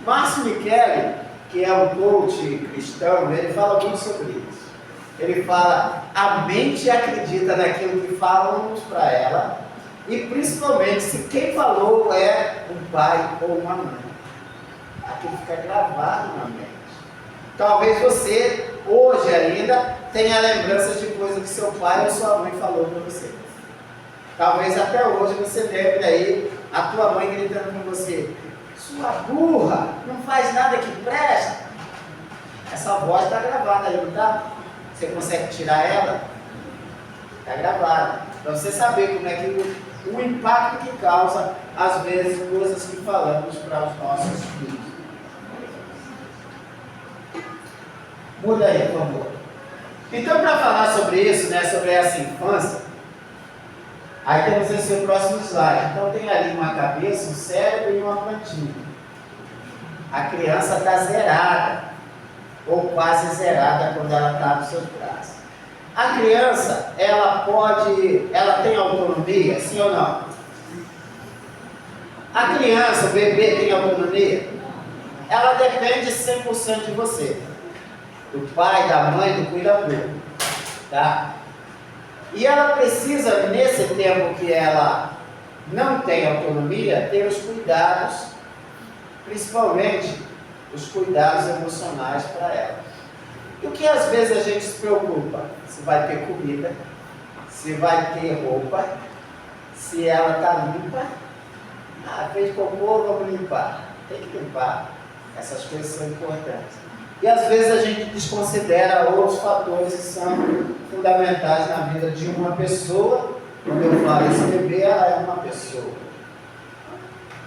Márcio Michele, que é um coach cristão, ele fala muito sobre isso. Ele fala: a mente acredita naquilo que falamos para ela, e principalmente se quem falou é um pai ou uma mãe. Aquilo fica gravado na mente. Talvez você, hoje ainda, tenha lembranças de coisas que seu pai ou sua mãe falou para você. Talvez até hoje você lembre aí a tua mãe gritando com você: sua burra, não faz nada que presta. Essa voz está gravada aí, não está? Você consegue tirar ela? Está gravada. Para você saber como é que o impacto que causa, às vezes, coisas que falamos para os nossos filhos. Muda aí, por favor. Então, para falar sobre isso, né, sobre essa infância, aí temos esse próximo slide. Então, tem ali uma cabeça, um cérebro e uma plantinha. A criança está zerada, ou quase zerada, quando ela está nos seus braços. A criança, ela tem autonomia, sim ou não? A criança, o bebê, tem autonomia? Ela depende 100% de você. Do pai, da mãe, do cuidador, tá? E ela precisa, nesse tempo que ela não tem autonomia, ter os cuidados, principalmente os cuidados emocionais para ela. E o que às vezes a gente se preocupa? Se vai ter comida, se vai ter roupa, se ela está limpa. Ah, fez cocô, vamos limpar. Tem que limpar. Essas coisas são importantes. E às vezes a gente desconsidera outros fatores que são fundamentais na vida de uma pessoa. Quando eu falo esse bebê, ela é uma pessoa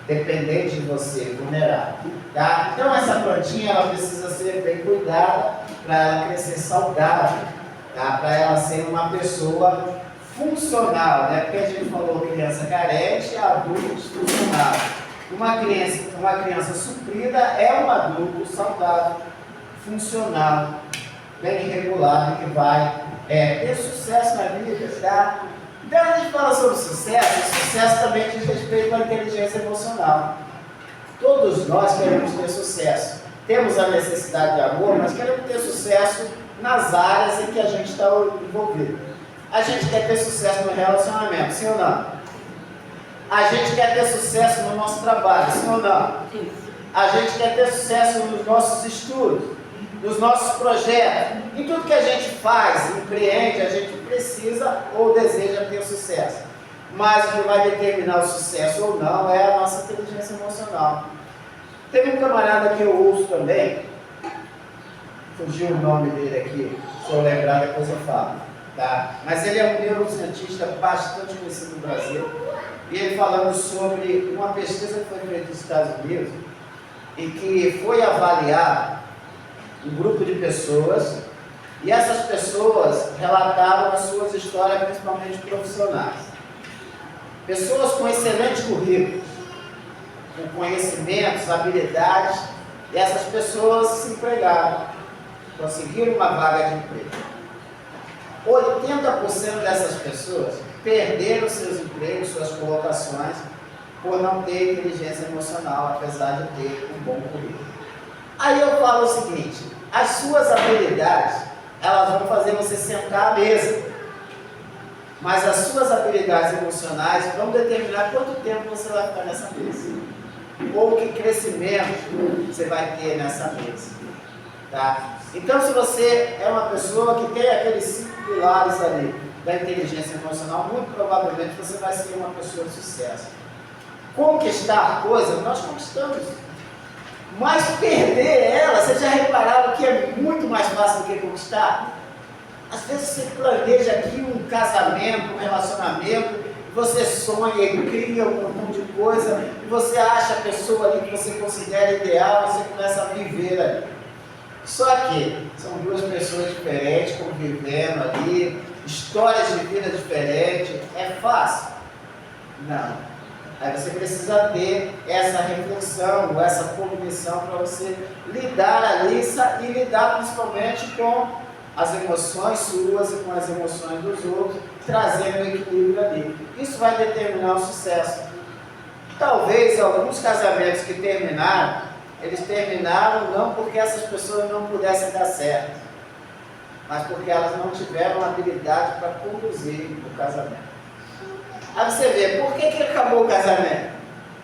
dependente de você, vulnerável, tá? Então essa plantinha, ela precisa ser bem cuidada para ela crescer saudável, tá? Para ela ser uma pessoa funcional, né? Porque a gente falou criança carente, adulto disfuncional. Uma criança suprida é um adulto saudável, funcional, bem regulado, que vai ter sucesso na vida, tá? Então a gente fala sobre sucesso também diz respeito à inteligência emocional. Todos nós queremos ter sucesso. Temos a necessidade de amor, mas queremos ter sucesso nas áreas em que a gente está envolvido. A gente quer ter sucesso no relacionamento, sim ou não? A gente quer ter sucesso no nosso trabalho, sim ou não? A gente quer ter sucesso nos nossos estudos, nos nossos projetos. Em tudo que a gente faz, empreende, a gente precisa ou deseja ter sucesso. Mas o que vai determinar o sucesso ou não é a nossa inteligência emocional. Teve um camarada que eu ouço também, fugiu o nome dele aqui, se eu lembrar depois eu falo, tá? Mas ele é um neurocientista bastante conhecido no Brasil, e ele falando sobre uma pesquisa que foi feita nos Estados Unidos, em que foi avaliar um grupo de pessoas, e essas pessoas relataram as suas histórias, principalmente profissionais. Pessoas com excelente currículo, com conhecimentos, habilidades, e essas pessoas se empregaram, conseguiram uma vaga de emprego. 80% dessas pessoas perderam seus empregos, suas colocações, por não ter inteligência emocional, apesar de ter um bom currículo. Aí eu falo o seguinte: as suas habilidades, elas vão fazer você sentar à mesa, mas as suas habilidades emocionais vão determinar quanto tempo você vai ficar nessa mesa, ou que crescimento você vai ter nessa mesa, tá? Então, se você é uma pessoa que tem aqueles 5 pilares ali da inteligência emocional, muito provavelmente você vai ser uma pessoa de sucesso. Conquistar coisas, nós conquistamos. Mas perder ela, vocês já repararam que é muito mais fácil do que conquistar? Às vezes você planeja aqui um casamento, um relacionamento, você sonha e cria um montão de coisa, e você acha a pessoa ali que você considera ideal, você começa a viver ali. Só que são duas pessoas diferentes, convivendo ali, histórias de vida diferentes. É fácil? Não. Aí você precisa ter essa reflexão, essa cognição para você lidar ali e lidar principalmente com as emoções suas e com as emoções dos outros, trazendo o equilíbrio ali. Isso vai determinar o sucesso. Talvez alguns casamentos que terminaram, eles terminaram não porque essas pessoas não pudessem dar certo, mas porque elas não tiveram habilidade para conduzir o casamento. Aí você vê, por que acabou o casamento?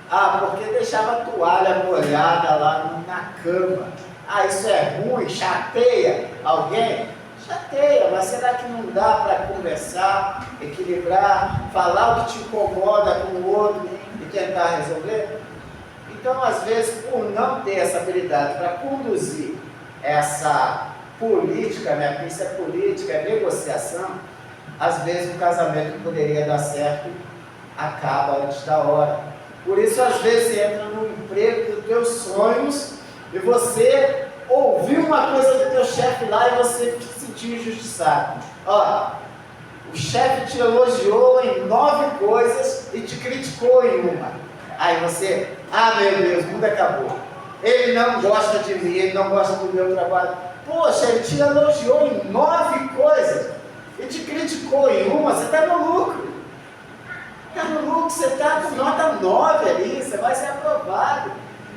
Ah, porque deixava a toalha molhada lá na cama. Ah, isso é ruim, chateia alguém? Chateia, mas será que não dá para conversar, equilibrar, falar o que te incomoda com o outro e tentar resolver? Então, às vezes, por não ter essa habilidade para conduzir essa política, né? Porque isso é política, é negociação, às vezes o casamento que poderia dar certo acaba antes da hora. Por isso, às vezes, você entra no emprego dos teus sonhos e você ouviu uma coisa do teu chefe lá e você se sentiu injustiçado. Ó, o chefe te elogiou em 9 coisas e te criticou em uma. Aí você, ah, meu Deus, o mundo acabou. Ele não gosta de mim, ele não gosta do meu trabalho. Poxa, ele te elogiou em 9 coisas e te criticou em uma, você está no lucro. Está no lucro, você está com nota 9 ali, você vai ser aprovado.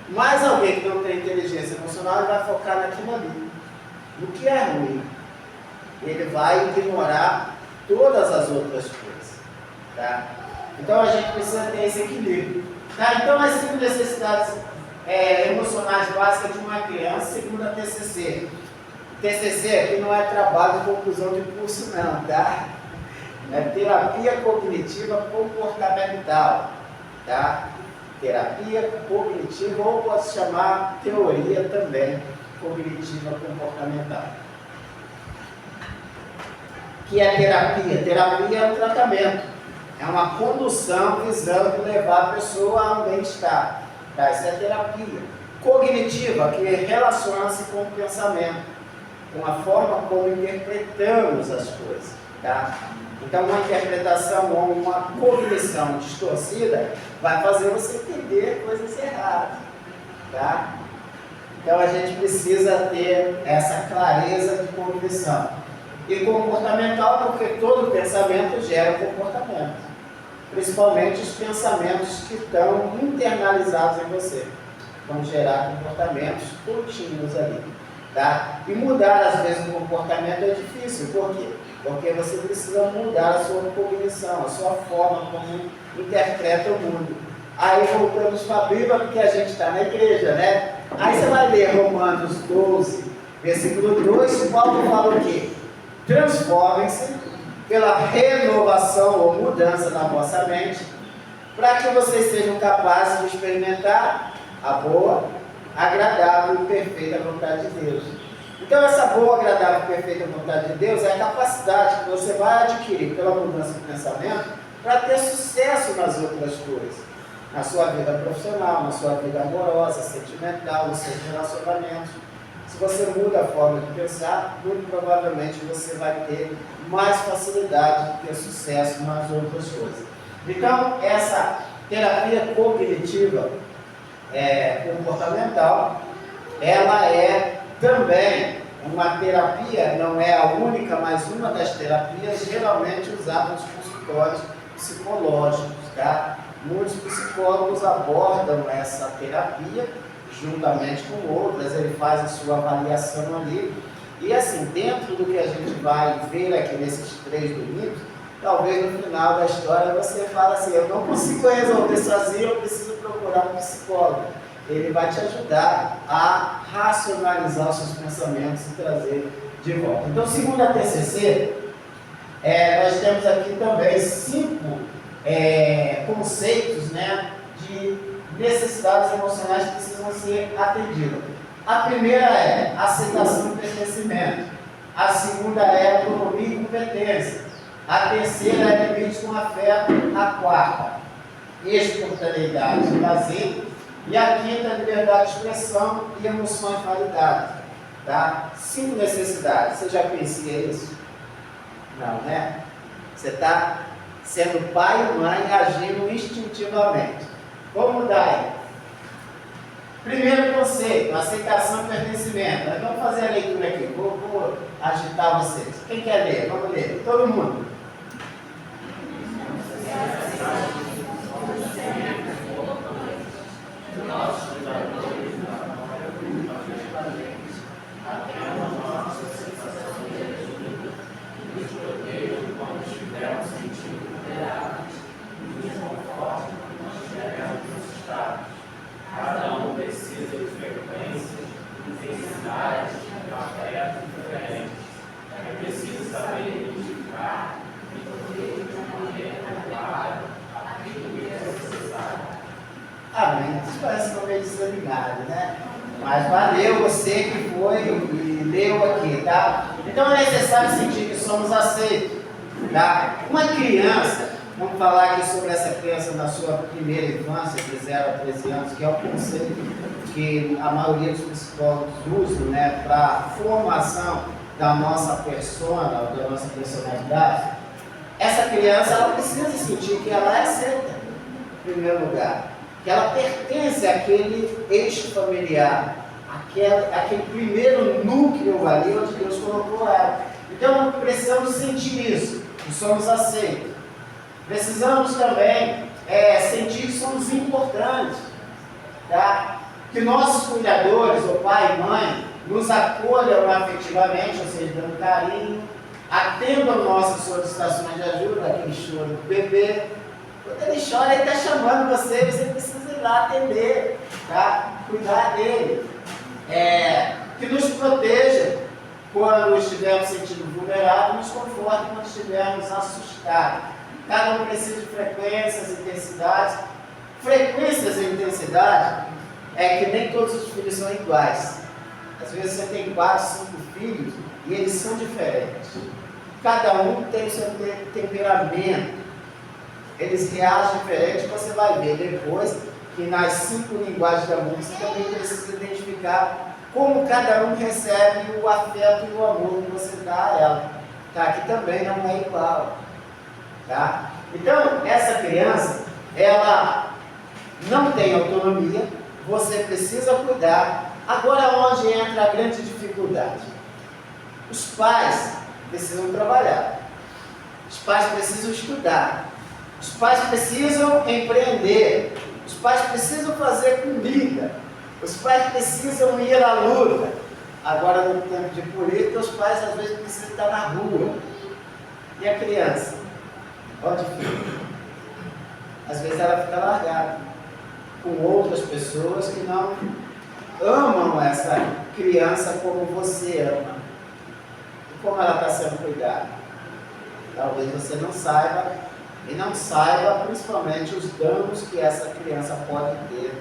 Mas alguém que não tem inteligência emocional, ele vai focar naquilo ali, no que é ruim. Ele vai ignorar todas as outras coisas. Tá? Então a gente precisa ter esse equilíbrio. Tá? Então as 5 necessidades emocionais básicas de uma criança, segundo a TCC. TCC aqui não é trabalho de conclusão de curso não, tá? É terapia cognitiva comportamental, tá? Terapia cognitiva, ou pode chamar teoria também cognitiva comportamental. Que é terapia? Terapia é um tratamento, é uma condução visando levar a pessoa a um bem-estar. Tá? Isso é terapia. Cognitiva, que relaciona-se com o pensamento, com a forma como interpretamos as coisas. Tá? Então, uma interpretação ou uma cognição distorcida vai fazer você entender coisas erradas. Tá? Então, a gente precisa ter essa clareza de cognição. E comportamental, porque todo pensamento gera comportamento. Principalmente os pensamentos que estão internalizados em você. Vão gerar comportamentos contínuos ali. Tá? E mudar, às vezes, o comportamento é difícil. Por quê? Porque você precisa mudar a sua cognição, a sua forma como interpreta o mundo. Aí voltamos para a Bíblia, porque a gente está na igreja, né? Aí você vai ler Romanos 12, versículo 2, Paulo fala o quê? Transformem-se pela renovação ou mudança na vossa mente, para que vocês sejam capazes de experimentar a boa, agradável e perfeita vontade de Deus. Então, essa boa, agradável e perfeita vontade de Deus é a capacidade que você vai adquirir pela mudança de pensamento para ter sucesso nas outras coisas. Na sua vida profissional, na sua vida amorosa, sentimental, nos seus relacionamentos. Se você muda a forma de pensar, muito provavelmente você vai ter mais facilidade de ter sucesso nas outras coisas. Então, essa terapia cognitiva comportamental, ela é também uma terapia, não é a única, mas uma das terapias geralmente usadas nos consultórios psicológicos, tá? Muitos psicólogos abordam essa terapia juntamente com outras, ele faz a sua avaliação ali. E assim, dentro do que a gente vai ver aqui nesses 3 domingos, talvez no final da história você fale assim, eu não consigo resolver sozinho, eu preciso procurar um psicólogo. Ele vai te ajudar a racionalizar os seus pensamentos e trazer de volta. Então, segundo a TCC, nós temos aqui também 5 conceitos, né, de necessidades emocionais que precisam ser atendidas. A primeira é aceitação e pertencimento. A segunda é autonomia e competência. A terceira é limite com afeto. A quarta, espontaneidade e lazer. E a quinta, liberdade de expressão e emoções validadas. Tá? 5 necessidades. Você já conhecia isso? Não, né? Você está sendo pai e mãe agindo instintivamente. Vamos mudar aí. Primeiro conceito, aceitação e pertencimento. Nós vamos fazer a leitura aqui. Vou agitar vocês. Quem quer ler? Vamos ler. Todo mundo. Cada um precisa de frequência, intensidade e afeto diferentes. É preciso saber identificar e poder de uma maneira adequada aquilo que é necessário. Amém. Isso parece uma meio desanimado, né? Mas valeu você que foi e leu aqui, tá? Então é necessário sentir que somos aceitos, tá? Uma criança, vamos falar aqui sobre essa criança na sua primeira infância, de 0 a 13 anos, que é o conceito que a maioria dos psicólogos usam, né, para a formação da nossa persona, da nossa personalidade. Essa criança, ela precisa sentir que ela é aceita, em primeiro lugar. Que ela pertence àquele eixo familiar, aquele primeiro núcleo ali onde Deus colocou ela. Então, precisamos sentir isso, que somos aceitos. Precisamos também sentir que somos importantes, tá? Que nossos cuidadores, o pai e mãe, nos acolham afetivamente, ou seja, dando carinho, atendam nossas solicitações de ajuda, aquele choro do bebê. Quando ele chora, ele está chamando você precisa ir lá atender, tá? Cuidar dele. Que nos proteja quando estivermos sentindo vulneráveis, nos conforte quando estivermos assustados. Cada um precisa de frequências, intensidades. Frequências e intensidade é que nem todos os filhos são iguais. Às vezes você tem 4, 5 filhos e eles são diferentes. Cada um tem o seu temperamento. Eles reagem diferente, você vai ver depois que nas 5 linguagens de amor você também precisa identificar como cada um recebe o afeto e o amor que você dá a ela. tá? Que também não é igual, tá? Então, essa criança, ela não tem autonomia, você precisa cuidar. Agora, onde entra a grande dificuldade? Os pais precisam trabalhar, os pais precisam estudar, os pais precisam empreender, os pais precisam fazer comida, os pais precisam ir à luta. Agora, no tempo de política, os pais às vezes precisam estar na rua. E a criança? Onde fica? Às vezes ela fica largada com outras pessoas que não amam essa criança como você ama. E como ela está sendo cuidada? Talvez você não saiba, e não saiba principalmente os danos que essa criança pode ter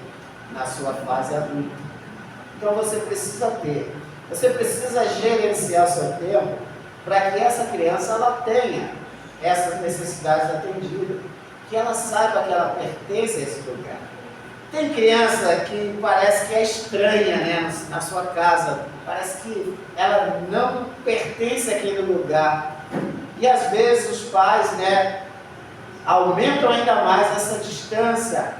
na sua fase adulta. Então você precisa gerenciar o seu tempo para que essa criança ela tenha essas necessidades atendidas, que ela saiba que ela pertence a esse lugar. Tem criança que parece que é estranha, né, na sua casa, parece que ela não pertence àquele lugar. E às vezes os pais, né, aumentam ainda mais essa distância,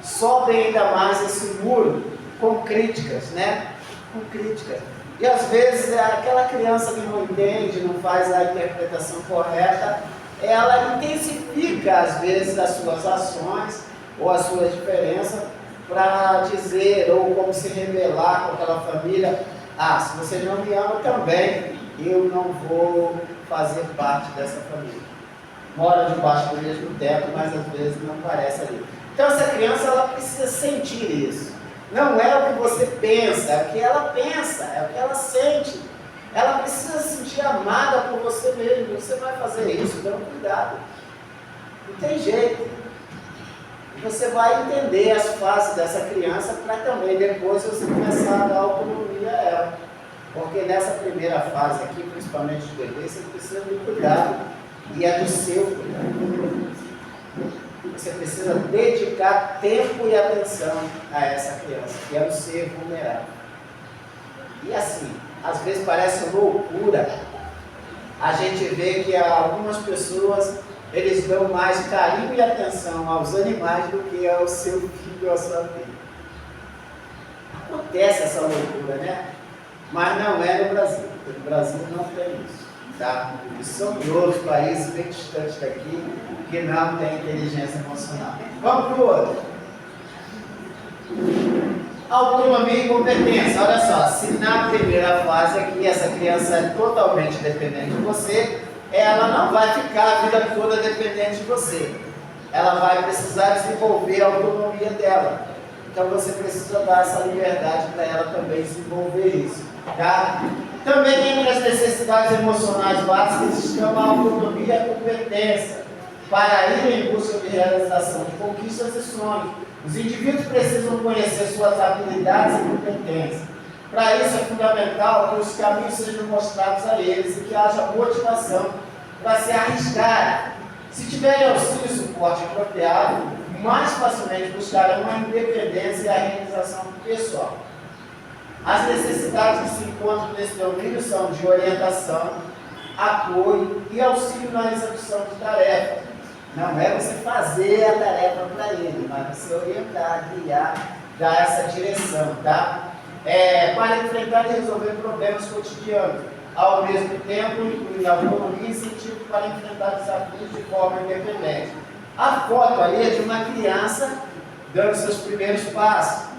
sobem ainda mais esse muro com críticas, né? Com críticas. E às vezes aquela criança que não entende, não faz a interpretação correta, ela intensifica às vezes as suas ações ou as suas diferenças para dizer ou como se rebelar com aquela família: ah, se você não me ama também, eu não vou fazer parte dessa família. Mora debaixo do mesmo teto, mas às vezes não parece ali. Então essa criança ela precisa sentir isso. Não é o que você pensa, é o que ela pensa, é o que ela sente. Ela precisa se sentir amada por você mesmo. Você vai fazer isso, dando cuidado. Não tem jeito. E você vai entender as fases dessa criança para também depois você começar a dar autonomia a ela. Porque nessa primeira fase aqui, principalmente de bebê, você precisa de cuidado. E é do seu cuidado. Você precisa dedicar tempo e atenção a essa criança, que é o ser vulnerável. E assim, às vezes parece loucura. A gente vê que algumas pessoas, eles dão mais carinho e atenção aos animais do que ao seu filho ou à sua filha. Acontece essa loucura, né? Mas não é no Brasil. No Brasil não tem isso. Tá? E são de outros países bem distantes daqui que não tem inteligência emocional. Vamos para o outro. Autonomia e competência. Olha só, se na primeira fase aqui essa criança é totalmente dependente de você, ela não vai ficar a vida toda dependente de você. Ela vai precisar desenvolver a autonomia dela. Então você precisa dar essa liberdade para ela também desenvolver isso. Tá? Também entre as necessidades emocionais básicas estão a autonomia e a competência para ir em busca de realização de conquistas e sonhos. Os indivíduos precisam conhecer suas habilidades e competências. Para isso é fundamental que os caminhos sejam mostrados a eles e que haja motivação para se arriscarem. Se tiverem auxílio e suporte apropriado, mais facilmente buscarão a independência e a realização pessoal. As necessidades que se encontram nesse domínio são de orientação, apoio e auxílio na execução de tarefas. Não é você fazer a tarefa para ele, mas você orientar, guiar, dar essa direção, tá? Para enfrentar e resolver problemas cotidianos. Ao mesmo tempo, incluir autonomia e incentivo para enfrentar desafios de forma independente. A foto ali é de uma criança dando seus primeiros passos.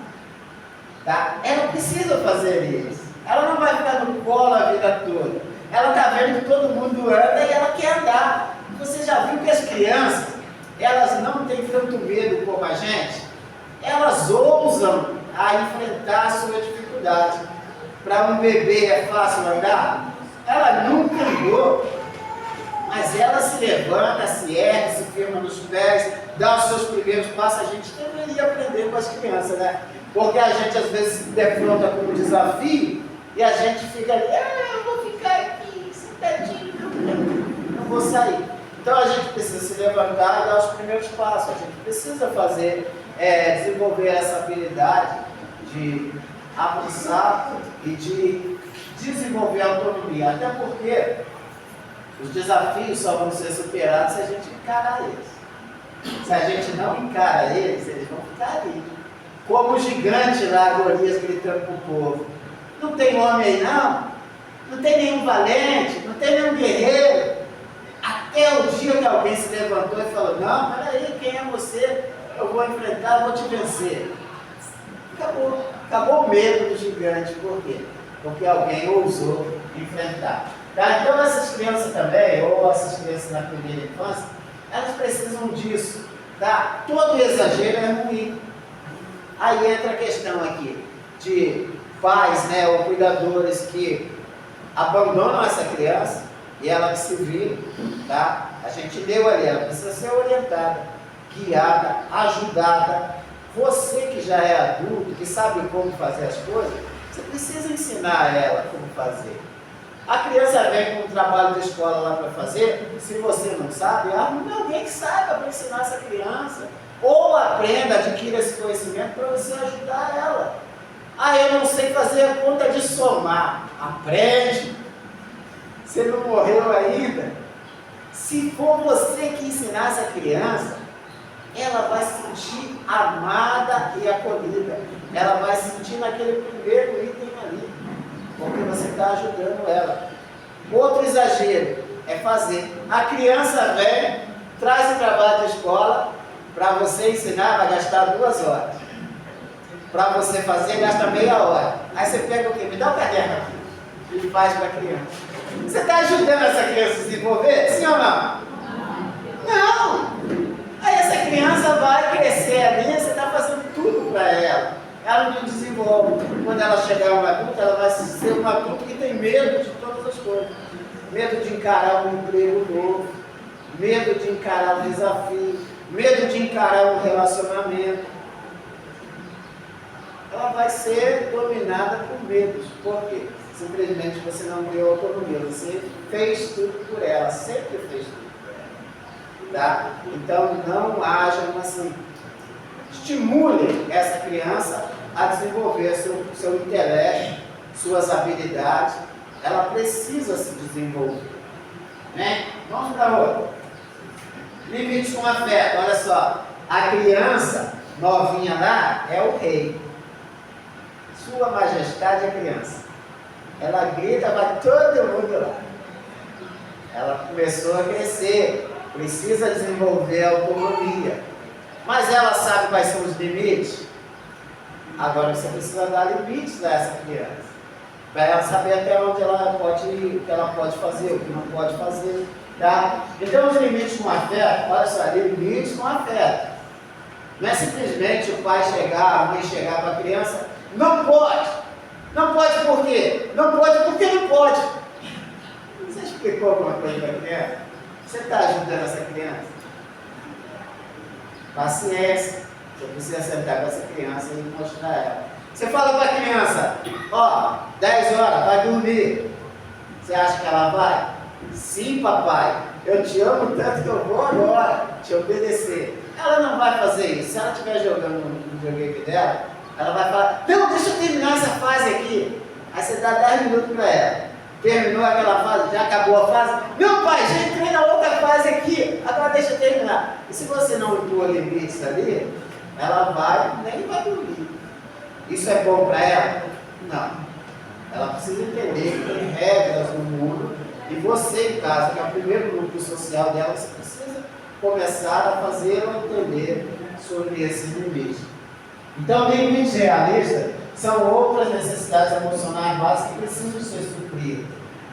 Tá? Ela precisa fazer isso. Ela não vai ficar no colo a vida toda. Ela está vendo que todo mundo anda e ela quer andar. Você já viu que as crianças, elas não têm tanto medo como a gente? Elas ousam a enfrentar a sua dificuldade. Para um bebê é fácil andar? Ela nunca andou. Mas ela se levanta, se ergue, se firma nos pés, dá os seus primeiros passos. A gente deveria aprender com as crianças, né? Porque a gente às vezes se defronta com um desafio e a gente fica ali: eu vou ficar aqui sentadinho, não vou sair. Então a gente precisa se levantar e dar os primeiros passos. A gente precisa fazer, desenvolver essa habilidade de avançar e de desenvolver a autonomia. Até porque Os desafios só vão ser superados se a gente encarar eles. Se a gente não encara eles, eles vão ficar ali. Como o gigante lá, Golias, gritando para o povo. Não tem homem aí não? Não tem nenhum valente? Não tem nenhum guerreiro? Até o dia que alguém se levantou e falou, não, peraí, quem é você? Eu vou enfrentar, eu vou te vencer. Acabou. Acabou o medo do gigante. Por quê? Porque alguém ousou enfrentar. Tá? Então essas crianças também, ou essas crianças na primeira infância, elas precisam disso. Tá? Todo exagero é ruim. Aí entra a questão aqui de pais, né, ou cuidadores que abandonam essa criança e ela que se vira, tá? A gente leu ali, ela precisa ser orientada, guiada, ajudada. Você que já é adulto, que sabe como fazer as coisas, você precisa ensinar ela como fazer. A criança vem com um trabalho de escola lá para fazer, se você não sabe, arrume alguém que saiba para ensinar essa criança. Ou aprenda, adquira esse conhecimento para você ajudar ela. Ah, eu não sei fazer a conta de somar. Aprende. Você não morreu ainda? Se for você que ensinar essa criança, ela vai se sentir amada e acolhida. Ela vai se sentir naquele primeiro item ali, porque você está ajudando ela. Outro exagero é fazer. A criança vem, traz o trabalho de escola, para você ensinar vai gastar 2 horas. Para você fazer, gasta meia hora. Aí você pega o quê? Me dá o caderno aqui. E faz para a criança. Você está ajudando essa criança a se desenvolver? Sim ou não? Não! Aí essa criança vai crescer ali, você está fazendo tudo para ela. Ela não desenvolve. Quando ela chegar a uma adulta, ela vai ser uma adulta que tem medo de todas as coisas. Medo de encarar um emprego novo. Medo de encarar um desafio. Medo de encarar um relacionamento. Ela vai ser dominada por medos. Por quê? Simplesmente você não deu autonomia. Você fez tudo por ela. Sempre fez tudo por ela. Tá? Então não hajam assim. Estimule essa criança a desenvolver seu intelecto, suas habilidades. Ela precisa se desenvolver. Né? Vamos para outra. Limites com afeto. Olha só. A criança novinha lá é o rei. Sua Majestade é criança. Ela grita para todo mundo lá. Ela começou a crescer. Precisa desenvolver a autonomia. Mas ela sabe quais são os limites? Agora você precisa dar limites a essa criança. Para ela saber até onde ela pode ir, o que ela pode fazer, o que não pode fazer. Tá? Então os limites com afeto, olha só, limites com afeto. Não é simplesmente o pai chegar, a mãe chegar para a criança, não pode. Não pode por quê? Não pode porque não pode. Você explicou alguma coisa para a criança? Você está ajudando essa criança? Paciência. Você precisa sentar com essa criança e mostrar ela. Você fala para a criança, ó, 10 horas, vai dormir. Você acha que ela vai? Sim, papai. Eu te amo tanto que eu vou agora te obedecer. Ela não vai fazer isso. Se ela estiver jogando no videogame dela, ela vai falar, não, deixa eu terminar essa fase aqui. Aí você dá 10 minutos para ela. Terminou aquela fase, já acabou a fase. Não, pai, já entrei na outra fase aqui. Agora deixa eu terminar. E se você não impor limites ali, ela nem vai dormir. Isso é bom para ela? Não. Ela precisa entender que tem regras no mundo. E você, em casa, que é o primeiro núcleo social dela, você precisa começar a fazê-la entender sobre esses limites. Então, limites realistas são outras necessidades emocionais básicas que precisam ser supridas.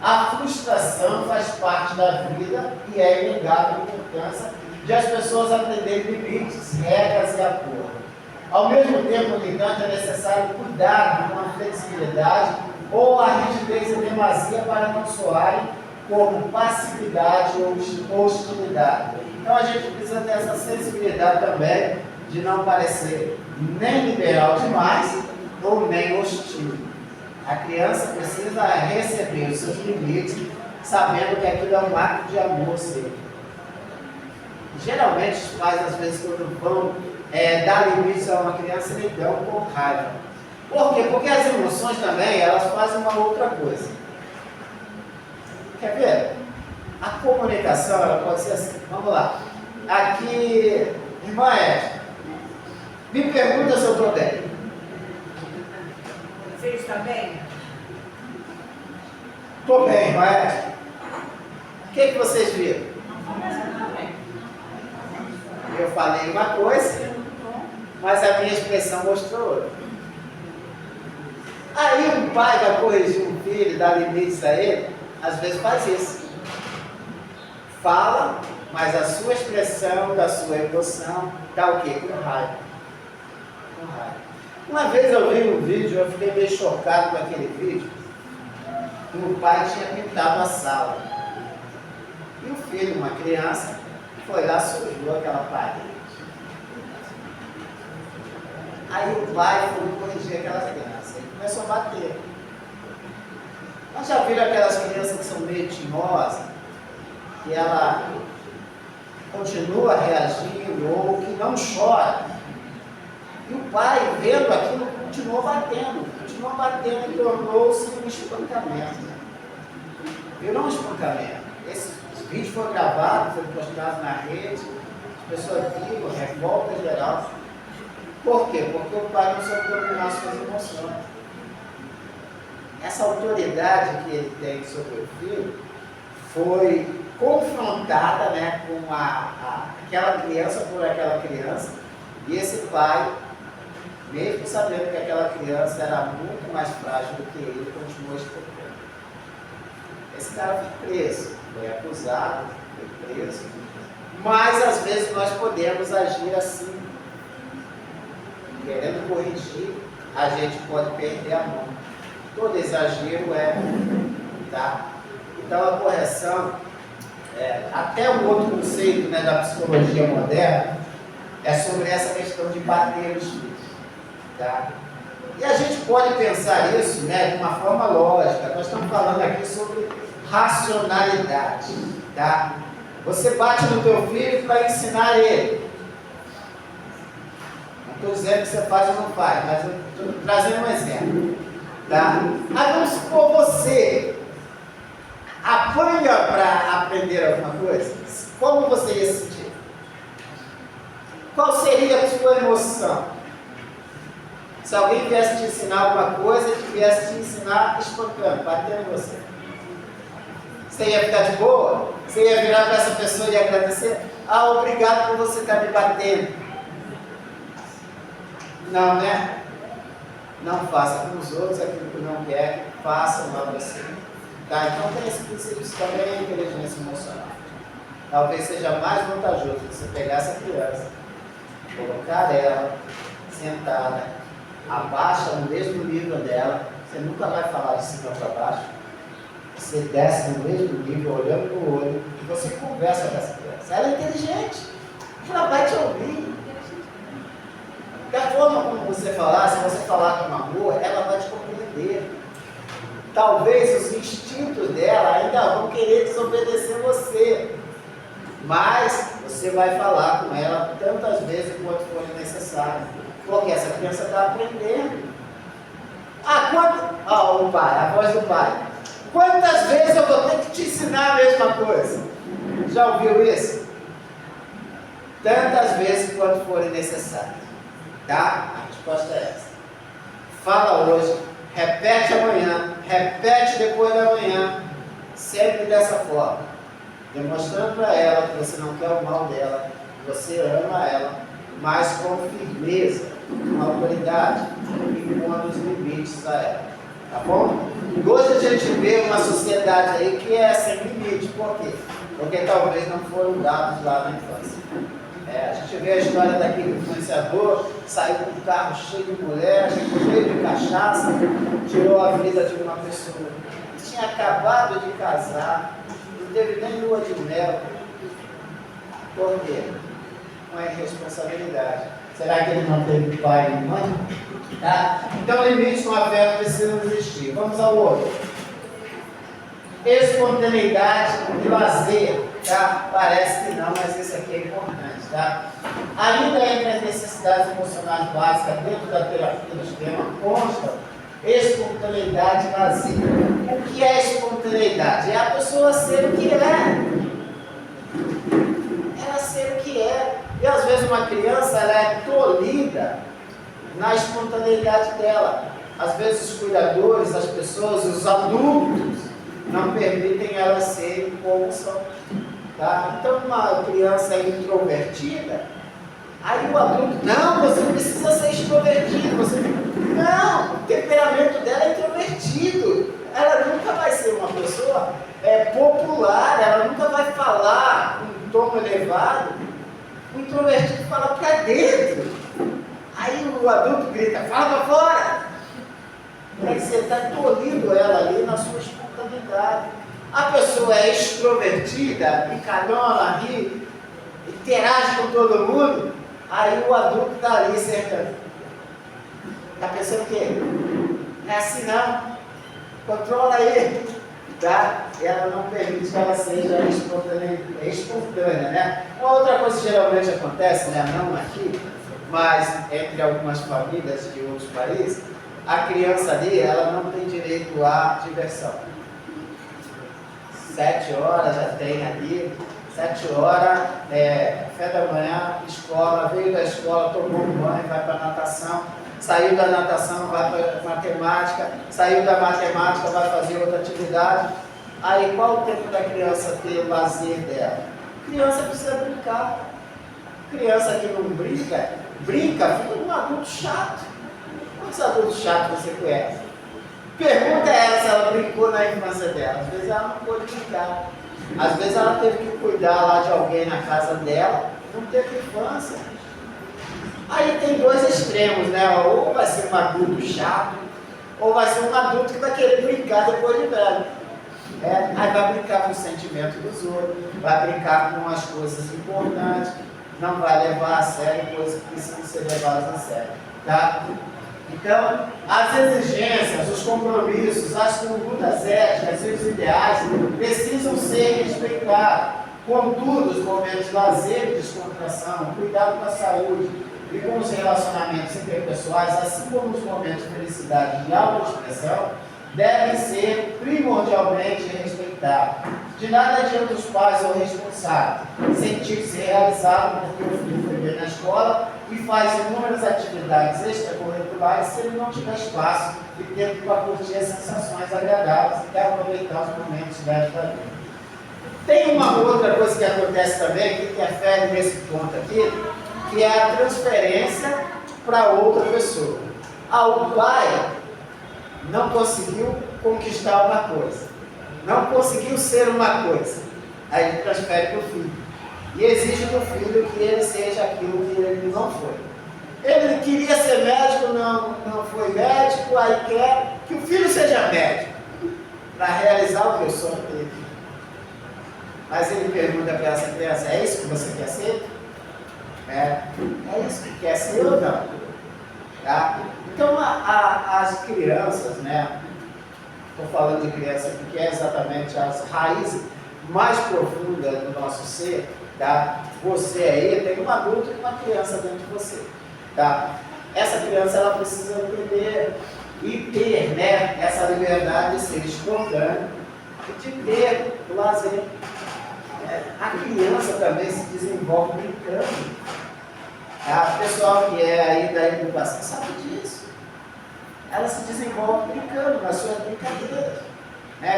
A frustração faz parte da vida e é inegável a importância de as pessoas aprenderem limites, regras e acordo. Ao mesmo tempo, no entanto, é necessário cuidar com a flexibilidade ou a rigidez em demasia para não soarem como passividade ou hostilidade. Então a gente precisa ter essa sensibilidade também de não parecer nem liberal demais ou nem hostil. A criança precisa receber os seus limites, sabendo que aquilo é um ato de amor seu. Geralmente os pais, às vezes, quando vão dar limites a uma criança, eles dão com raiva. Por quê? Porque as emoções também, elas fazem uma outra coisa. Quer ver? A comunicação, ela pode ser assim. Vamos lá. Aqui, irmã Ed, me pergunta se eu estou bem. Você está bem? Estou bem, irmã Ed. O que vocês viram? Eu falei uma coisa, mas a minha expressão mostrou outra. Aí um pai vai corrigir um filho, dar limites a ele, às vezes faz isso. Fala, mas a sua expressão, da sua emoção, dá o quê? Com raiva. Com raiva. Uma vez eu vi um vídeo, eu fiquei meio chocado com aquele vídeo, que o pai tinha pintado a sala. E o filho, uma criança, foi lá, sujou aquela parede. Aí o pai foi corrigir aquela criança. Ele começou a bater. Nós já viram aquelas crianças que são meio timosas, que ela continua reagindo ou que não chora. E o pai, vendo aquilo, continuou batendo e tornou-se um espancamento. Virou um espancamento. Esse vídeo foi gravado, foi postado na rede, as pessoas viram, revolta geral. Por quê? Porque o pai não soube dominar suas emoções. Essa autoridade que ele tem sobre o filho foi confrontada, né, com aquela criança por aquela criança, e esse pai, mesmo sabendo que aquela criança era muito mais frágil do que ele, continuou espancando. Esse cara foi preso, foi acusado, foi preso, mas às vezes nós podemos agir assim. Querendo corrigir, a gente pode perder a mão. Todo exagero é ruim, tá? Então a correção, até um outro conceito, né, da psicologia moderna, é sobre essa questão de bater os filhos, tá? E a gente pode pensar isso, né, de uma forma lógica. Nós estamos falando aqui sobre racionalidade, tá? Você bate no teu filho para ensinar ele. Estou dizendo que você faz ou não faz, mas eu estou trazendo um exemplo. Tá? Mas vamos supor você apanha para aprender alguma coisa. Como você ia se sentir? Qual seria a sua emoção? Se alguém viesse te ensinar alguma coisa e viesse te ensinar espancando, batendo em você. Você ia ficar de boa? Você ia virar para essa pessoa e agradecer? Ah, obrigado por você estar me batendo. Não, né? Não faça com os outros aquilo que não quer, façam a você. Tá? Então tem esse princípio também de inteligência emocional. Talvez seja mais vantajoso você pegar essa criança, colocar ela sentada, abaixa no mesmo nível dela, você nunca vai falar de cima para baixo, você desce no mesmo nível, olhando para o olho, e você conversa com essa criança. Ela é inteligente, ela vai te ouvir. Da forma como você falar, se você falar com amor, ela vai te compreender. Talvez os instintos dela ainda vão querer desobedecer você, mas você vai falar com ela tantas vezes quanto for necessário, porque essa criança está aprendendo. O pai, a voz do pai. Quantas vezes eu vou ter que te ensinar a mesma coisa? Já ouviu isso? Tantas vezes quanto forem necessárias. Tá? A resposta é essa. Fala hoje, repete amanhã, repete depois da manhã, sempre dessa forma, demonstrando para ela que você não quer o mal dela, que você ama ela, mas com firmeza, com autoridade e com os limites a ela. Tá bom? Hoje a gente vê uma sociedade aí que é sem limite. Por quê? Porque talvez não foram dados lá na infância. A gente vê a história daquele influenciador, saiu com um carro cheio de mulher, cheio de cachaça, tirou a vida de uma pessoa que tinha acabado de casar, não teve nem lua de mel. Por quê? Uma irresponsabilidade. Será que ele não teve pai e mãe? Tá? Então, limites no afeto precisam existir. Vamos ao outro. Espontaneidade e lazer, tá? Parece que não, mas isso aqui é importante, tá? Ainda entre as necessidades emocionais básicas dentro da terapia do esquema consta Espontaneidade vazia. O que é espontaneidade? É a pessoa ser o que é. Ela ser o que é. E às vezes uma criança ela é tolhida na espontaneidade dela. Às vezes os cuidadores, as pessoas, os adultos não permitem ela ser como são. Tá? Então uma criança introvertida, aí o adulto, não, você precisa ser extrovertido, não, o temperamento dela é introvertido, ela nunca vai ser uma pessoa popular, ela nunca vai falar com um tom elevado. O introvertido fala para dentro, aí o adulto grita, fala para fora. Quer dizer, está tolhindo ela ali na sua espontaneidade. A pessoa é extrovertida, brincalhona, ri, interage com todo mundo, aí o adulto está ali cercando. Está pensando o quê? Não é assim não. Controla aí. Tá? Ela não permite que ela seja espontânea, né? Uma outra coisa que geralmente acontece, né? Não aqui, mas entre algumas famílias de outros países, a criança ali, ela não tem direito à diversão. 7 horas já tem ali, 7 horas, café da manhã, escola, veio da escola, tomou um banho, vai para a natação, saiu da natação, vai para matemática, saiu da matemática, vai fazer outra atividade. Aí qual o tempo da criança ter o lazer dela? A criança precisa brincar. Criança que não brinca, fica um adulto chato. Quantos adultos chatos você conhece? Pergunta a ela se ela brincou na infância dela. Às vezes ela não pôde brincar. Às vezes ela teve que cuidar lá de alguém na casa dela, não teve infância. Aí tem dois extremos, né? Ou vai ser um adulto chato, ou vai ser um adulto que vai querer brincar depois de velho. Aí vai brincar com o sentimento dos outros, vai brincar com as coisas importantes, não vai levar a sério coisas que precisam ser levadas a sério. Tá? Então, as exigências, os compromissos, as condutas éticas e os ideais precisam ser respeitados. Contudo, os momentos de lazer e descontração, cuidado com a saúde e com os relacionamentos interpessoais, assim como os momentos de felicidade e autoexpressão, devem ser primordialmente respeitados. De nada adianta os pais ou responsáveis sentir-se realizados porque o filho foi bem na escola e faz inúmeras atividades extracurriculares se ele não tiver espaço e tempo para curtir as sensações agradáveis e aproveitar os momentos da vida. Tem uma outra coisa que acontece também, que interfere nesse ponto aqui, que é a transferência para outra pessoa. O pai não conseguiu conquistar uma coisa, não conseguiu ser uma coisa, aí ele transfere para o filho e exige do filho que ele seja aquilo que ele não foi. Ele queria ser médico, não foi médico, aí quer que o filho seja médico para realizar o que eu sonho dele. Mas ele pergunta para essa criança, é isso que você quer ser? É isso que quer ser ou não? Tá? Então, as crianças, né? Estou falando de criança porque é exatamente as raízes mais profundas do nosso ser, tá? Você aí tem um adulto e uma criança dentro de você, tá? Essa criança, ela precisa entender e ter, né, essa liberdade de ser espontânea e de ter o lazer. A criança também se desenvolve brincando. O pessoal que é aí da educação sabe disso. Ela se desenvolve brincando nas suas brincadeiras.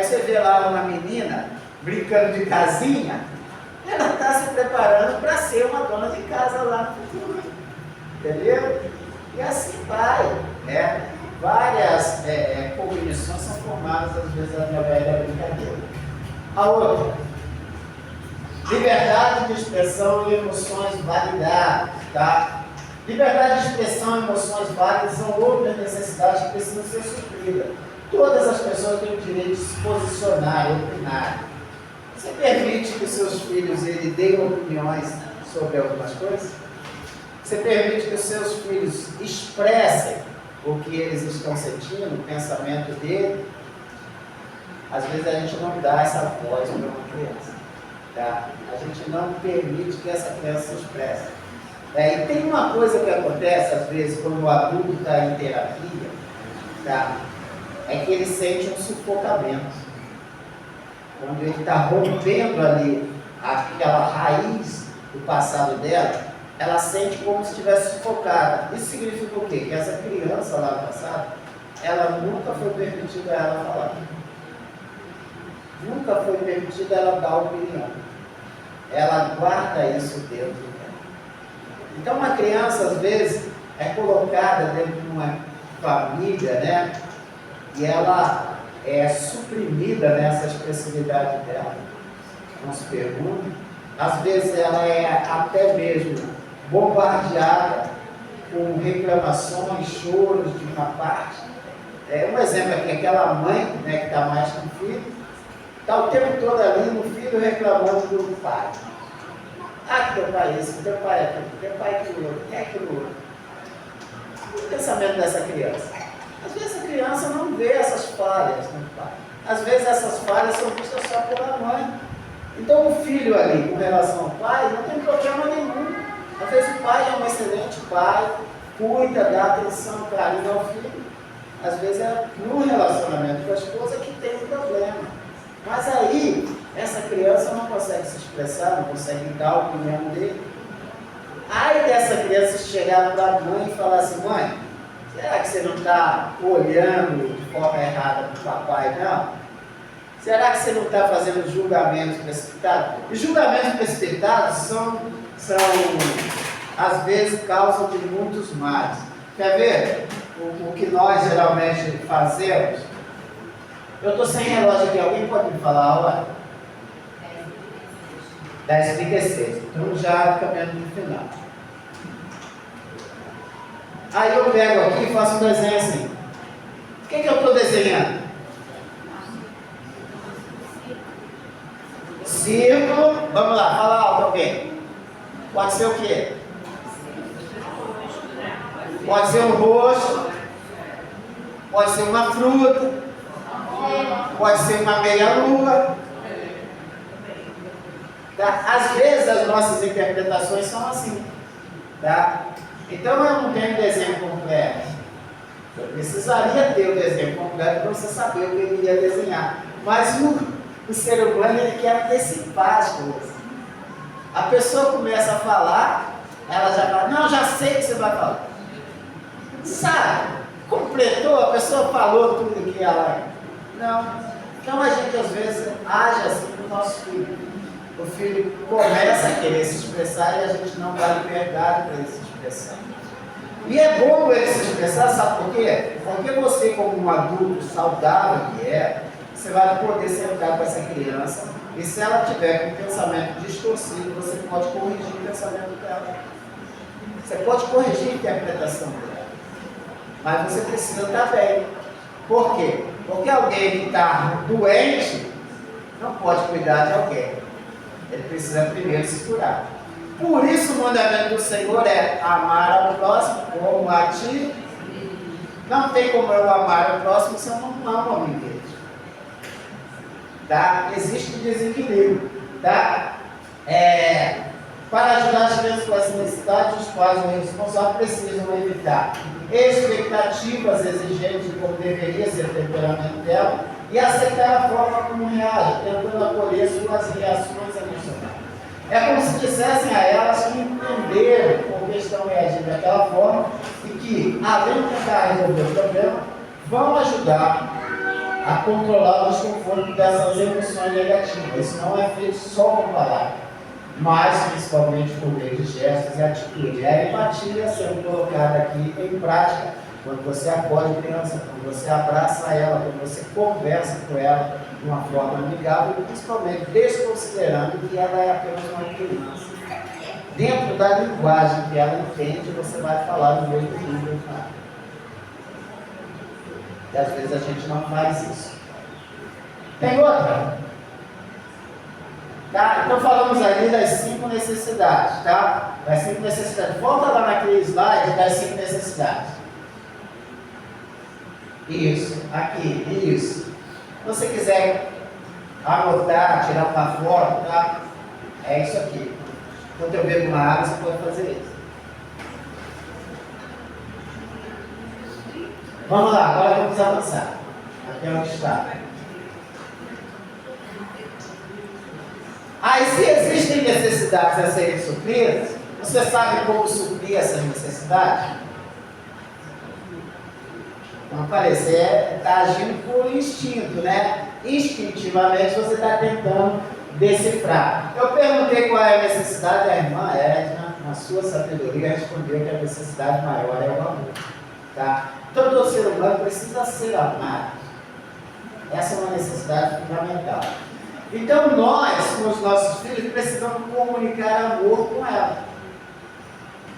Você vê lá uma menina brincando de casinha, ela está se preparando para ser uma dona de casa lá no futuro. Entendeu? E assim vai. Várias cognições são formadas, às vezes, através da brincadeira. A outra, liberdade de expressão e emoções validadas, tá? Liberdade de expressão e emoções válidas são outras necessidades que precisam ser supridas. Todas as pessoas têm o direito de se posicionar e opinar. Você permite que os seus filhos deem opiniões sobre algumas coisas? Você permite que os seus filhos expressem o que eles estão sentindo, o pensamento dele? Às vezes a gente não dá essa voz para uma criança. Tá? A gente não permite que essa criança se expresse. E tem uma coisa que acontece, às vezes, quando o adulto está em terapia, tá? é que ele sente um sufocamento. Quando ele está rompendo ali aquela raiz do passado dela, ela sente como se estivesse sufocada. Isso significa o quê? Que essa criança lá no passado, ela nunca foi permitida a ela falar. Nunca foi permitida ela dar opinião. Ela guarda isso dentro dela. Então uma criança, às vezes, é colocada dentro de uma família, né? E ela é suprimida nessa expressividade dela. Não se pergunta. Às vezes ela é até mesmo bombardeada com reclamações, choros de uma parte. Um exemplo aqui, aquela mãe, né, que está mais com o filho, está o tempo todo ali no filho reclamando do pai. Ah, que teu pai é esse, que teu pai é aquilo, que teu pai é aquilo outro, que é aquilo outro. E o pensamento dessa criança? Às vezes a criança não vê essas falhas no pai. Às vezes essas falhas são vistas só pela mãe. Então o filho ali, com relação ao pai, não tem problema nenhum. Às vezes o pai é um excelente pai, cuida, dá atenção, carinho ao filho. Às vezes é no relacionamento com a esposa que tem um problema. Mas aí, essa criança não consegue se expressar, não consegue dar a opinião dele. Aí dessa criança chegar para a mãe e falar assim: mãe, será que você não está olhando de forma errada para o papai, não? Será que você não está fazendo julgamentos precipitados? E julgamentos precipitados são às vezes, causa de muitos males. Quer ver o que nós geralmente fazemos? Eu estou sem relógio aqui, alguém pode me falar a hora? 10h36. Então já caminhando no final. Aí eu pego aqui e faço um desenho assim. O que eu estou desenhando? Círculo. Vamos lá, fala alto alguém. Pode ser o quê? Pode ser um rosto. Pode ser uma fruta. Pode ser uma meia-lua. Tá? Às vezes as nossas interpretações são assim. Tá? Então eu não tenho desenho completo. Eu precisaria ter o desenho completo para você saber o que eu iria desenhar. Mas o ser humano, ele quer antecipar as coisas. A pessoa começa a falar, ela já fala: não, já sei o que você vai falar. Sabe? Completou, a pessoa falou tudo que ela... Não. Então a gente às vezes age assim com o nosso filho. O filho começa a querer se expressar e a gente não dá liberdade para ele se expressar. E é bom ele se expressar, sabe por quê? Porque você, como um adulto saudável que é, você vai poder sentar com essa criança e se ela tiver com um pensamento distorcido, você pode corrigir o pensamento dela. Você pode corrigir a interpretação dela. Mas você precisa estar bem. Por quê? Porque alguém que está doente não pode cuidar de alguém. Ele precisa primeiro se curar. Por isso o mandamento do Senhor é amar ao próximo como a ti. Não tem como eu amar ao próximo se eu não amo a mim mesmo. Tá? Existe um desequilíbrio. Tá? Para ajudar as crianças com as necessidades, os pais e os responsáveis precisam evitar expectativas exigentes de como deveria ser o temperamento dela e aceitar a forma como reage, tentando acolher suas reações emocionais. É como se dissessem a elas que entenderam por que estão reagindo daquela forma e que, além de tentar resolver o problema, vão ajudar a controlar o desconforto dessas emoções negativas. Isso não é feito só com palavras, mas principalmente por meio de gestos e atitudes. É a empatia sendo colocada aqui em prática quando você acolhe a criança, quando você abraça ela, quando você conversa com ela de uma forma amigável e principalmente desconsiderando que ela é apenas uma criança. Dentro da linguagem que ela entende, você vai falar no mesmo nível. E às vezes a gente não faz isso. Tem outra? Tá? Então falamos ali das 5 necessidades, tá? Das 5 necessidades. Volta lá naquele slide das 5 necessidades. Isso, aqui, isso. Se você quiser anotar, tirar uma foto, tá? É isso aqui. Quando eu bebo uma água, você pode fazer isso. Vamos lá, agora vamos avançar. Até onde está? Aí, se existem necessidades a serem supridas, você sabe como suprir essas necessidades? Como falei, você está agindo por instinto, né? Instintivamente você está tentando decifrar. Eu perguntei qual é a necessidade, a irmã Edna, na sua sabedoria, respondeu que a necessidade maior é o amor. Tá? Todo ser humano precisa ser amado. Essa é uma necessidade fundamental. Então nós, com os nossos filhos, precisamos comunicar amor com ela.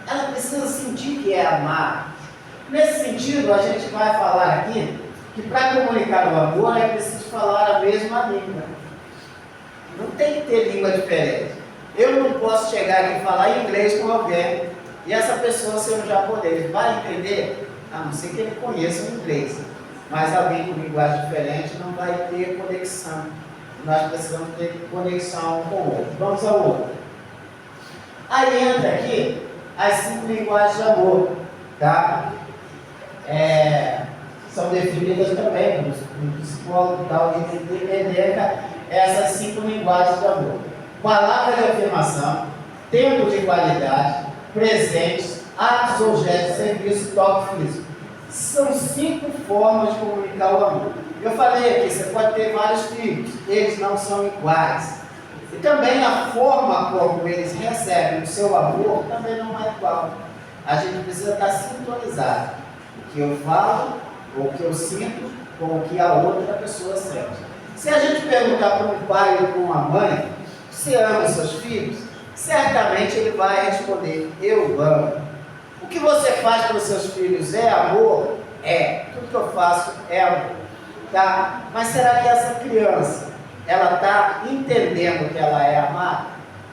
Ela precisa sentir que é amada. Nesse sentido, a gente vai falar aqui que para comunicar o amor é preciso falar a mesma língua. Não tem que ter língua diferente. Eu não posso chegar aqui e falar inglês com alguém e essa pessoa ser um japonês. Vai entender? A não ser que ele conheça o inglês. Mas alguém com linguagem diferente não vai ter conexão. Nós precisamos ter conexão um com o outro. Vamos ao outro. Aí entra aqui as 5 linguagens de amor. Tá? São definidas também no psicólogo tal de Dedeca, essas 5 linguagens de amor. Palavra de afirmação, tempo de qualidade, presentes, atos ou gestos, serviço e toque físico. São 5 formas de comunicar o amor. Eu falei aqui, você pode ter vários filhos, eles não são iguais. E também a forma como eles recebem o seu amor também não é igual. A gente precisa estar sintonizado. O que eu falo, ou o que eu sinto, com o que a outra pessoa sente. Se a gente perguntar para um pai ou para uma mãe, você ama seus filhos? Certamente ele vai responder, eu amo. O que você faz para os seus filhos é amor? É. Tudo que eu faço é amor. Tá? Mas será que essa criança, ela está entendendo que ela é amada?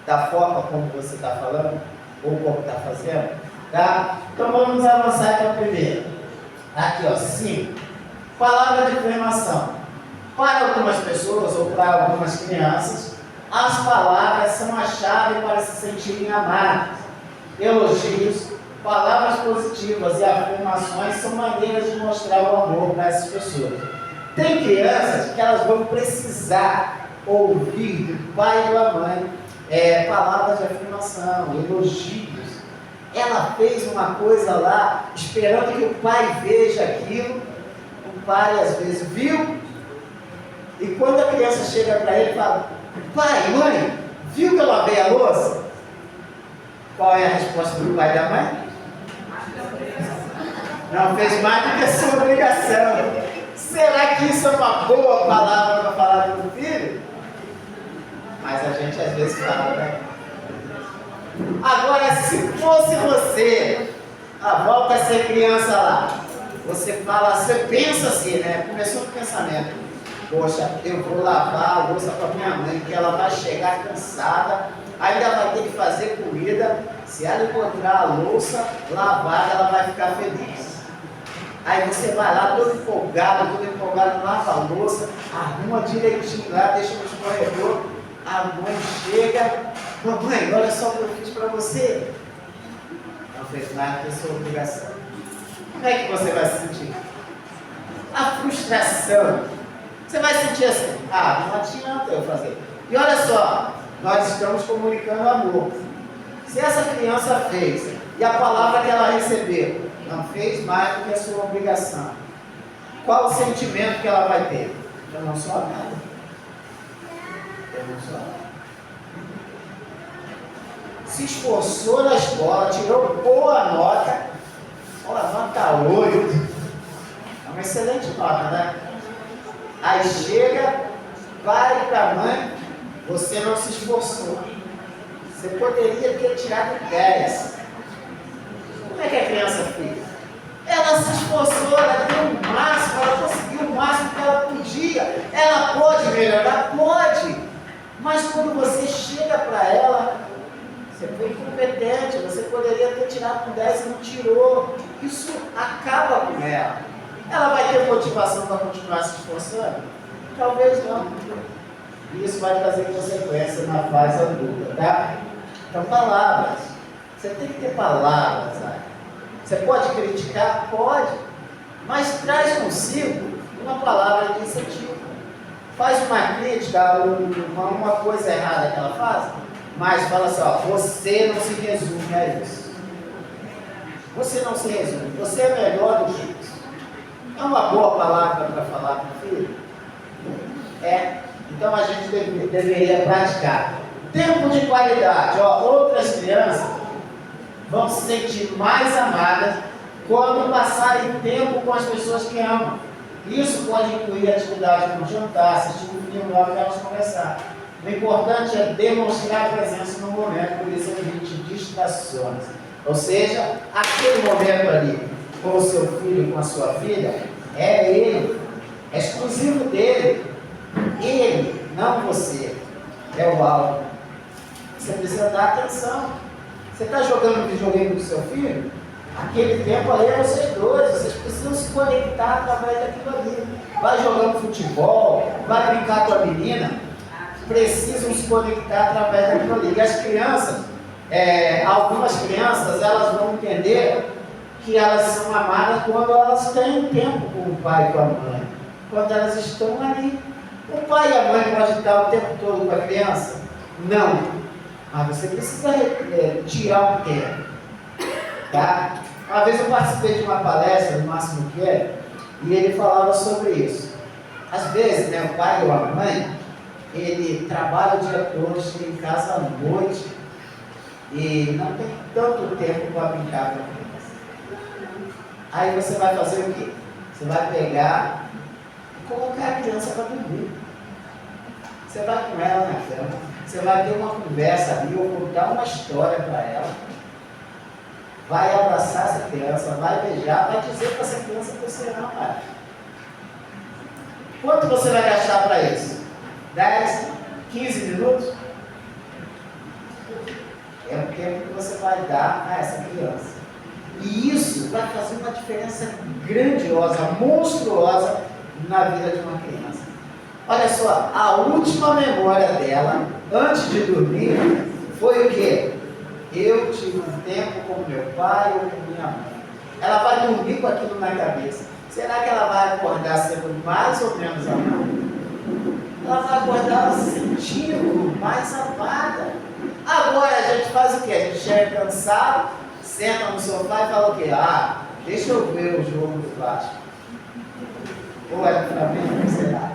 Da forma como você está falando? Ou como está fazendo? Tá? Então vamos avançar para a primeira. Aqui, ó, 5. Palavra de afirmação. Para algumas pessoas ou para algumas crianças, as palavras são a chave para se sentirem amadas. Elogios, palavras positivas e afirmações são maneiras de mostrar o amor para essas pessoas. Tem crianças que elas vão precisar ouvir do pai e da mãe palavras de afirmação, elogios. Ela fez uma coisa lá, esperando que o pai veja aquilo. O pai às vezes viu, e quando a criança chega para ele e fala, pai, mãe, viu que eu lavei a louça? Qual é a resposta do pai e da mãe? Não fez mais do que a sua obrigação. Será que isso é uma boa palavra para falar do filho? Mas a gente às vezes fala, né? Agora, se fosse você, volta a ser criança lá, você fala, você pensa assim, né? Começou com o pensamento, poxa, eu vou lavar a louça para minha mãe, que ela vai chegar cansada, ainda vai ter que fazer comida, se ela encontrar a louça lavada, ela vai ficar feliz. Aí você vai lá todo empolgado, lava a louça, arruma direitinho lá, deixa no escorredor, a mãe chega, mamãe, olha só o que eu fiz para você. Não fez nada que é sua obrigação. Como é que você vai se sentir? A frustração. Você vai sentir assim, não adianta eu fazer. E olha só, nós estamos comunicando amor. Se essa criança fez, e a palavra que ela recebeu, não fez mais do que a sua obrigação, qual o sentimento que ela vai ter? Eu não sou amada. Eu não sou amada. Se esforçou na escola, tirou boa nota, nota 8. É uma excelente nota, né? Aí chega, vai para a mãe, você não se esforçou. Você poderia ter tirado 10. Como é que a criança fez? Ela se esforçou, ela deu o máximo, ela conseguiu o máximo que ela podia. Ela pode melhorar? Pode. Mas quando você chega para ela, você foi incompetente, você poderia ter tirado com 10 e não tirou. Isso acaba com ela. Ela vai ter motivação para continuar se esforçando? Talvez não. Isso vai trazer consequências na fase adulta, tá? Então, palavras. Você tem que ter palavras, sabe? Você pode criticar? Pode. Mas traz consigo uma palavra de incentivo. Faz uma crítica, uma coisa errada que ela faz, mas fala assim, ó, você não se resume a isso. Você não se resume, você é melhor do que isso. É uma boa palavra para falar para o filho? É. Então a gente deveria praticar. Tempo de qualidade. Ó, outras crianças vão se sentir mais amadas quando passarem tempo com as pessoas que amam. Isso pode incluir atividade como jantar, assistir um filme, ou elas conversar. O importante é demonstrar a presença no momento, por isso evite distrações. Ou seja, aquele momento ali com o seu filho, com a sua filha, é ele, é exclusivo dele. Ele, não você, é o alvo. Você precisa dar atenção. Você está jogando videogame com o seu filho? Aquele tempo ali é vocês dois, vocês precisam se conectar através daquilo ali. Vai jogando futebol, vai brincar com a menina, precisam se conectar através daquilo ali. E as crianças, algumas crianças, elas vão entender que elas são amadas quando elas têm tempo com o pai e com a mãe. Quando elas estão ali. O pai e a mãe podem estar o tempo todo com a criança? Não. Mas você precisa tirar um tempo. Tá? Uma vez eu participei de uma palestra do Máximo Quer e ele falava sobre isso. Às vezes, né, o pai ou a mãe, ele trabalha o dia todo, chega em casa à noite e não tem tanto tempo para brincar com a criança. Aí você vai fazer o quê? Você vai pegar e colocar a criança para dormir. Você vai com ela na cama, você vai ter uma conversa ali ou contar uma história para ela. Vai abraçar essa criança, vai beijar, vai dizer para essa criança que você ama ela. Quanto você vai gastar para isso? 10, 15 minutos? É o tempo que você vai dar a essa criança. E isso vai fazer uma diferença grandiosa, monstruosa na vida de uma criança. Olha só, a última memória dela, antes de dormir, foi o quê? Eu tive um tempo com meu pai ou com minha mãe. Ela vai dormir com aquilo na cabeça. Será que ela vai acordar sendo mais ou menos amada? Ela vai acordar se sentindo mais amada. Agora a gente faz o quê? A gente chega cansado, senta no sofá e fala o quê? Ah, deixa eu ver o jogo do Vasco. Ou é do Flamengo, sei lá.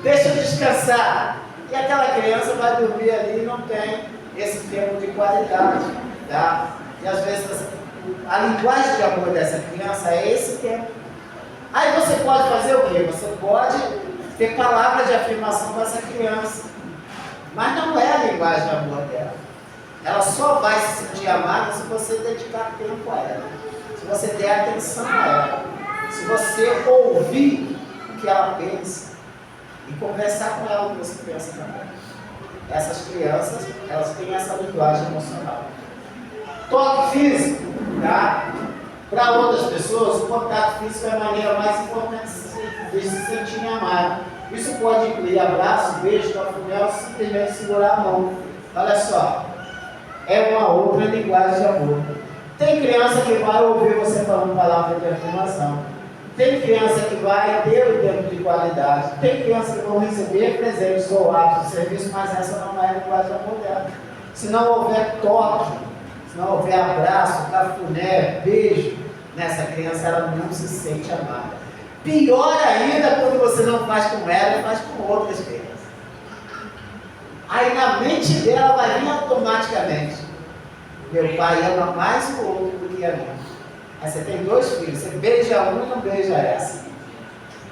Deixa eu descansar. E aquela criança vai dormir ali e não tem esse tempo de qualidade, tá? E às vezes a linguagem de amor dessa criança é esse tempo. Aí você pode fazer o quê? Você pode ter palavras de afirmação com essa criança, mas não é a linguagem de amor dela. Ela só vai se sentir amada se você dedicar tempo a ela, se você der atenção a ela, se você ouvir o que ela pensa e conversar com ela o que você pensa também. Essas crianças, elas têm essa linguagem emocional. Toque físico, tá? Para outras pessoas, o contato físico é a maneira mais importante de se sentir amado. Isso pode incluir abraço, beijo, cafuné ou simplesmente segurar a mão. Olha só, é uma outra linguagem de amor. Tem criança que vai ouvir você falando palavras de afirmação. Tem criança que vai ter o tempo de qualidade. Tem criança que vão receber presentes ou atos de serviço, mas essa não é a linguagem do amor dela. Se não houver toque, se não houver abraço, cafuné, beijo, nessa criança ela não se sente amada. Pior ainda quando você não faz com ela e faz com outras crianças. Aí na mente dela vai vir automaticamente: meu pai ama mais o outro do que a mim. Aí você tem 2 filhos, você beija um e não beija essa.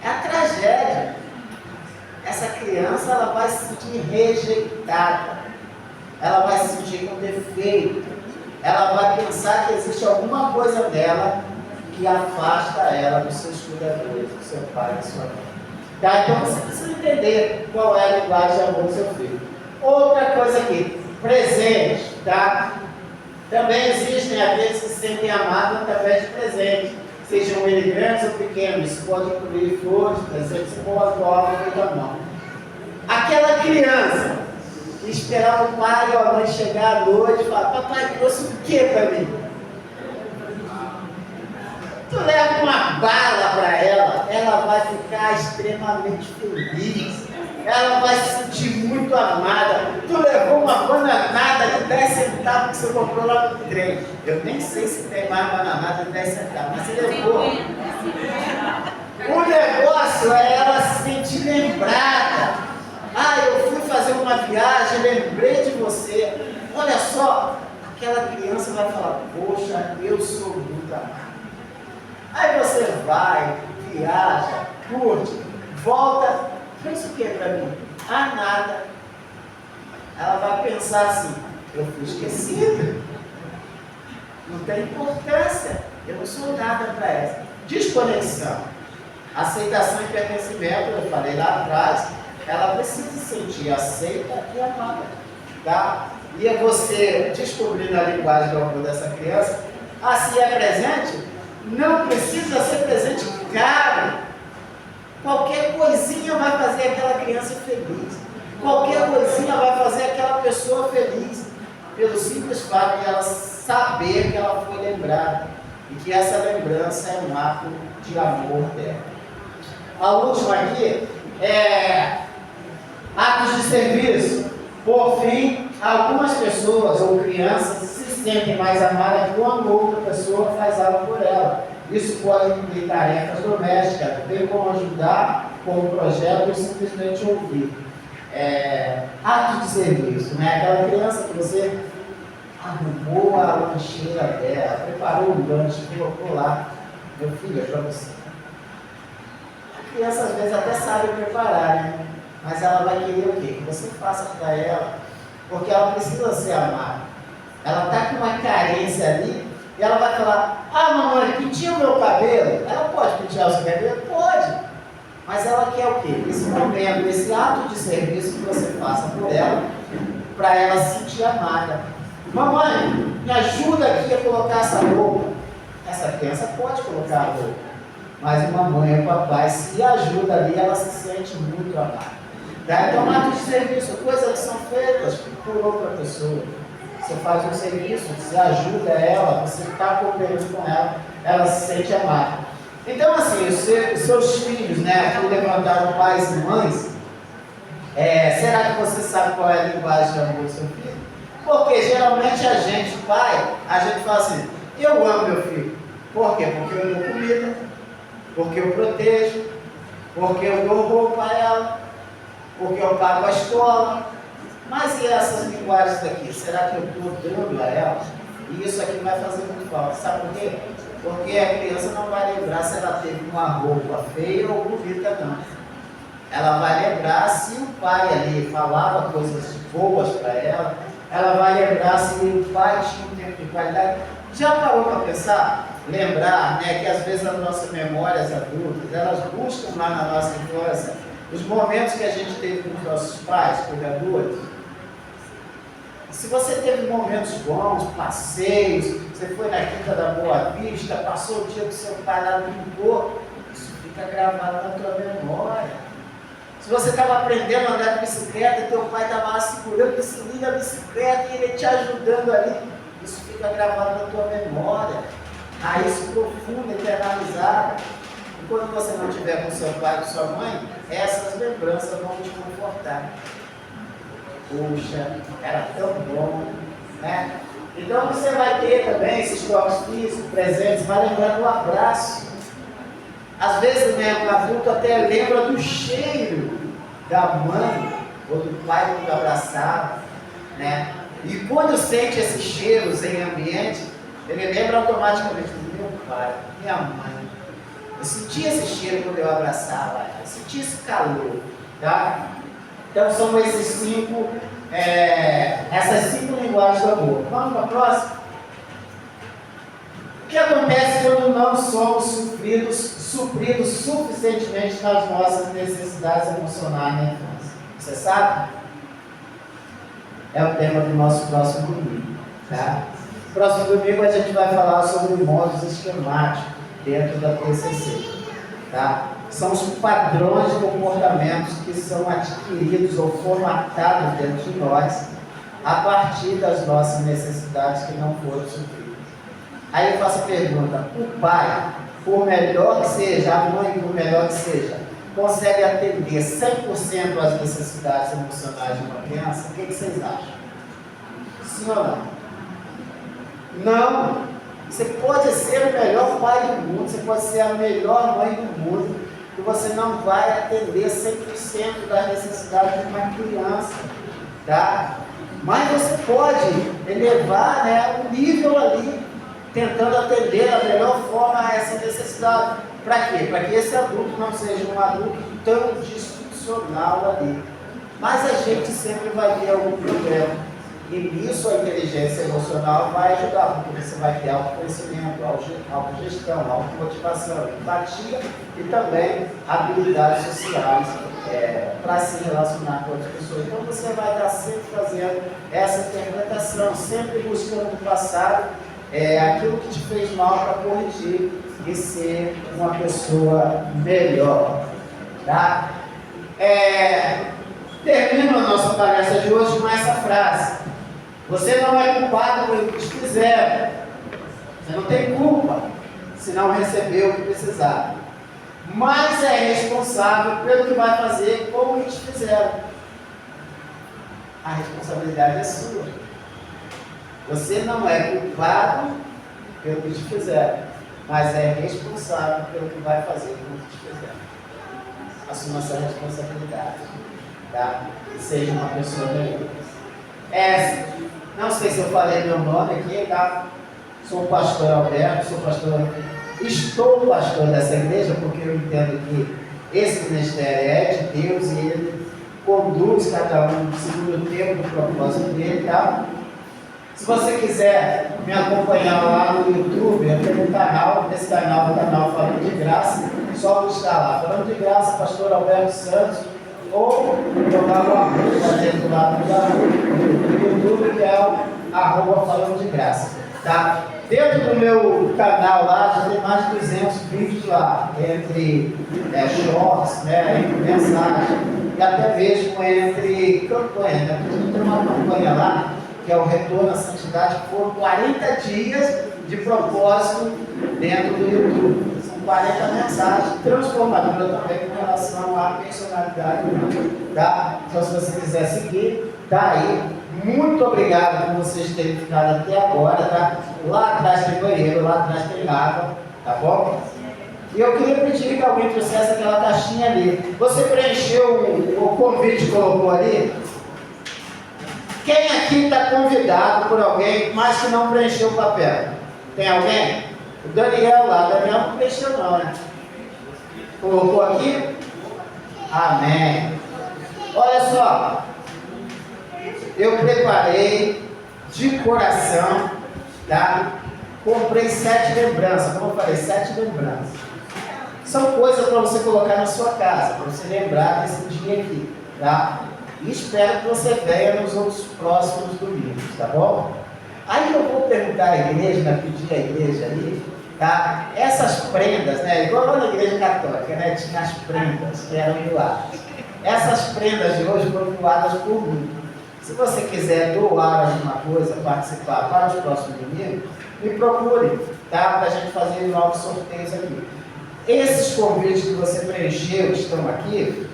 É a tragédia. Essa criança ela vai se sentir rejeitada. Ela vai se sentir com defeito. Ela vai pensar que existe alguma coisa dela que afasta ela dos seus cuidadores, do seu pai e da sua mãe. Tá? Então você precisa entender qual é a linguagem de amor do seu filho. Outra coisa aqui, presente, tá? Também existem aqueles que se sentem amados através de presentes, sejam eles grandes ou pequenos. Isso pode incluir flores, presentes simbólicos feito à mão. Aquela criança que esperava o pai ou a mãe chegar à noite e falar: papai trouxe o que para mim? Tu Tu leva uma bala para ela, ela vai ficar extremamente feliz. Ela vai se sentir muito amada. Tu levou uma bananada de 10 centavos que você comprou lá no trem. Eu nem sei se tem mais bananada de 10 centavos, mas você levou. O negócio é ela se sentir lembrada. Ah, eu fui fazer uma viagem, lembrei de você. Olha só, aquela criança vai falar, poxa, eu sou muito amada. Aí você vai, viaja, curte, volta, fez o que para mim? Ah, nada. Ela vai pensar assim, eu fui esquecida. Não tem importância, eu não sou nada para ela. Desconexão. Aceitação e pertencimento, eu falei lá atrás, ela precisa se sentir aceita e amada. Tá? E é você descobrindo a linguagem do amor dessa criança, se é presente, não precisa ser presente caro. Qualquer coisinha vai fazer aquela criança feliz. Qualquer coisinha vai fazer aquela pessoa feliz. Pelo simples fato de ela saber que ela foi lembrada. E que essa lembrança é um ato de amor dela. A última aqui é atos de serviço. Por fim, algumas pessoas ou crianças se sentem mais amadas quando outra pessoa faz algo por ela. Isso pode incluir tarefas domésticas, bem como ajudar com o projeto ou simplesmente ouvir. Atos de serviço, né? Aquela criança que você arrumou a lancheira dela, preparou o lanche, colocou lá. Meu filho, é para você. A criança às vezes até sabe preparar, né? Mas ela vai querer o quê? Que você faça para ela, porque ela precisa ser amada. Ela está com uma carência ali, e ela vai falar, mamãe, penteia o meu cabelo. Ela pode pentear o seu cabelo? Pode. Mas ela quer o quê? Esse momento, esse ato de serviço que você faça por ela, para ela se sentir amada. Mamãe, me ajuda aqui a colocar essa roupa. Essa criança pode colocar a roupa. Mas a mamãe e o papai se ajudam ali, ela se sente muito amada. Tá? Então, ato de serviço, coisas que são feitas por outra pessoa. Você faz um serviço, você ajuda ela, você está cooperando com ela, ela se sente amada. Então, assim, os seus filhos, né, que levantaram pais e mães, será que você sabe qual é a linguagem de amor do seu filho? Porque geralmente a gente, pai, a gente fala assim, eu amo meu filho. Por quê? Porque eu dou comida, porque eu protejo, porque eu dou roupa a ela, porque eu pago a escola. Mas e essas linguagens daqui? Será que eu estou dando a ela? E isso aqui vai fazer muito falta. Sabe por quê? Porque a criança não vai lembrar se ela teve uma roupa feia ou bonita, não. Ela vai lembrar se o pai ali falava coisas boas para ela. Ela vai lembrar se o pai tinha um tempo de qualidade. Já parou para pensar? Lembrar, né, que às vezes as nossas memórias adultas, elas buscam lá na nossa infância os momentos que a gente teve com os nossos pais, cuidadores. Se você teve momentos bons, passeios, você foi na Quinta da Boa Vista, passou o dia com seu pai lá no Limpo, isso fica gravado na tua memória. Se você estava aprendendo a andar de bicicleta e teu pai estava lá segurando o cilindro da bicicleta e ele te ajudando ali, isso fica gravado na tua memória. Raiz profunda, eternalizada. E quando você não estiver com seu pai e com sua mãe, essas lembranças vão te confortar. Puxa, era tão bom, né? Então você vai ter também esses toques físicos, presentes, vai lembrar do abraço. Às vezes, né, o adulto até lembra do cheiro da mãe ou do pai quando abraçava, né? E quando sente esses cheiros em ambiente, ele lembra automaticamente do meu pai, minha mãe. Eu senti esse cheiro quando eu abraçava, eu senti esse calor, tá? Então são essas cinco linguagens do amor. Vamos para a próxima? O que acontece quando não somos supridos suficientemente nas nossas necessidades emocionais na infância? Você sabe? É o tema do nosso próximo domingo. Tá? Próximo domingo a gente vai falar sobre modos esquemáticos dentro da TCC. Tá? São os padrões de comportamentos que são adquiridos ou formatados dentro de nós a partir das nossas necessidades que não foram supridas. Aí eu faço a pergunta, o pai por melhor que seja, a mãe, por melhor que seja, consegue atender 100% às necessidades emocionais de uma criança, o que vocês acham? Sim ou não? Não. Você pode ser o melhor pai do mundo, você pode ser a melhor mãe do mundo, e você não vai atender 100% das necessidades de uma criança, tá? Mas você pode elevar, né, o nível ali, tentando atender da melhor forma a essa necessidade. Para quê? Para que esse adulto não seja um adulto tão disfuncional ali. Mas a gente sempre vai ter algum problema. E nisso a inteligência emocional vai ajudar, porque você vai ter autoconhecimento, autogestão, automotivação, empatia e também habilidades sociais para se relacionar com outras pessoas. Então você vai estar sempre fazendo essa interpretação, sempre buscando no passado aquilo que te fez mal para corrigir e ser uma pessoa melhor. Tá? Termino a nossa palestra de hoje com essa frase. Você não é culpado pelo que te fizeram. Você não tem culpa se não recebeu o que precisava. Mas é responsável pelo que vai fazer com o que te fizeram. A responsabilidade é sua. Você não é culpado pelo que te fizeram, mas é responsável pelo que vai fazer com o que te fizeram. Assuma essa responsabilidade. Tá? E seja uma pessoa melhor. Não sei se eu falei meu nome aqui, tá? Sou o pastor Alberto, estou pastor dessa igreja, porque eu entendo que esse ministério é de Deus e Ele conduz cada um segundo o tempo do propósito dele, tá? Se você quiser me acompanhar lá no YouTube, eu tenho um canal, esse canal é o canal Falando de Graça, só buscar lá, Falando de Graça, pastor Alberto Santos, ou jogar uma arroba dentro lá do YouTube, que é o @Falando de Graça, tá? Dentro do meu canal lá, já tem mais de 200 vídeos lá, entre shorts, né, entre mensagem, e até mesmo entre campanha, né? Tem uma campanha lá, que é o Retorno à Santidade, que foram 40 dias de propósito dentro do YouTube. 40 mensagens transformadoras também com relação à personalidade humana, tá? Então, se você quiser seguir, tá aí. Muito obrigado por vocês terem ficado até agora, tá? Lá atrás tem banheiro, lá atrás tem água, tá bom? E eu queria pedir que alguém trouxesse aquela caixinha ali. Você preencheu o convite que colocou ali? Quem aqui está convidado por alguém, mas que não preencheu o papel? Tem alguém? O Daniel lá, o Daniel não preencheu não, né? Colocou aqui? Amém. Olha só, eu preparei de coração, tá? Comprei 7 lembranças, como eu falei, 7 lembranças. São coisas para você colocar na sua casa, para você lembrar desse dia aqui, tá? E espero que você venha nos outros próximos domingos, tá bom? Aí eu vou perguntar à igreja, né, pedir à igreja ali, tá? Essas prendas, né? Igual lá na igreja católica, né? Tinha as prendas que eram doadas. Essas prendas de hoje foram doadas por mim. Se você quiser doar alguma coisa, participar para os próximos domingos, me procure, tá? Para a gente fazer novos sorteios aqui. Esses convites que você preencheu, que estão aqui,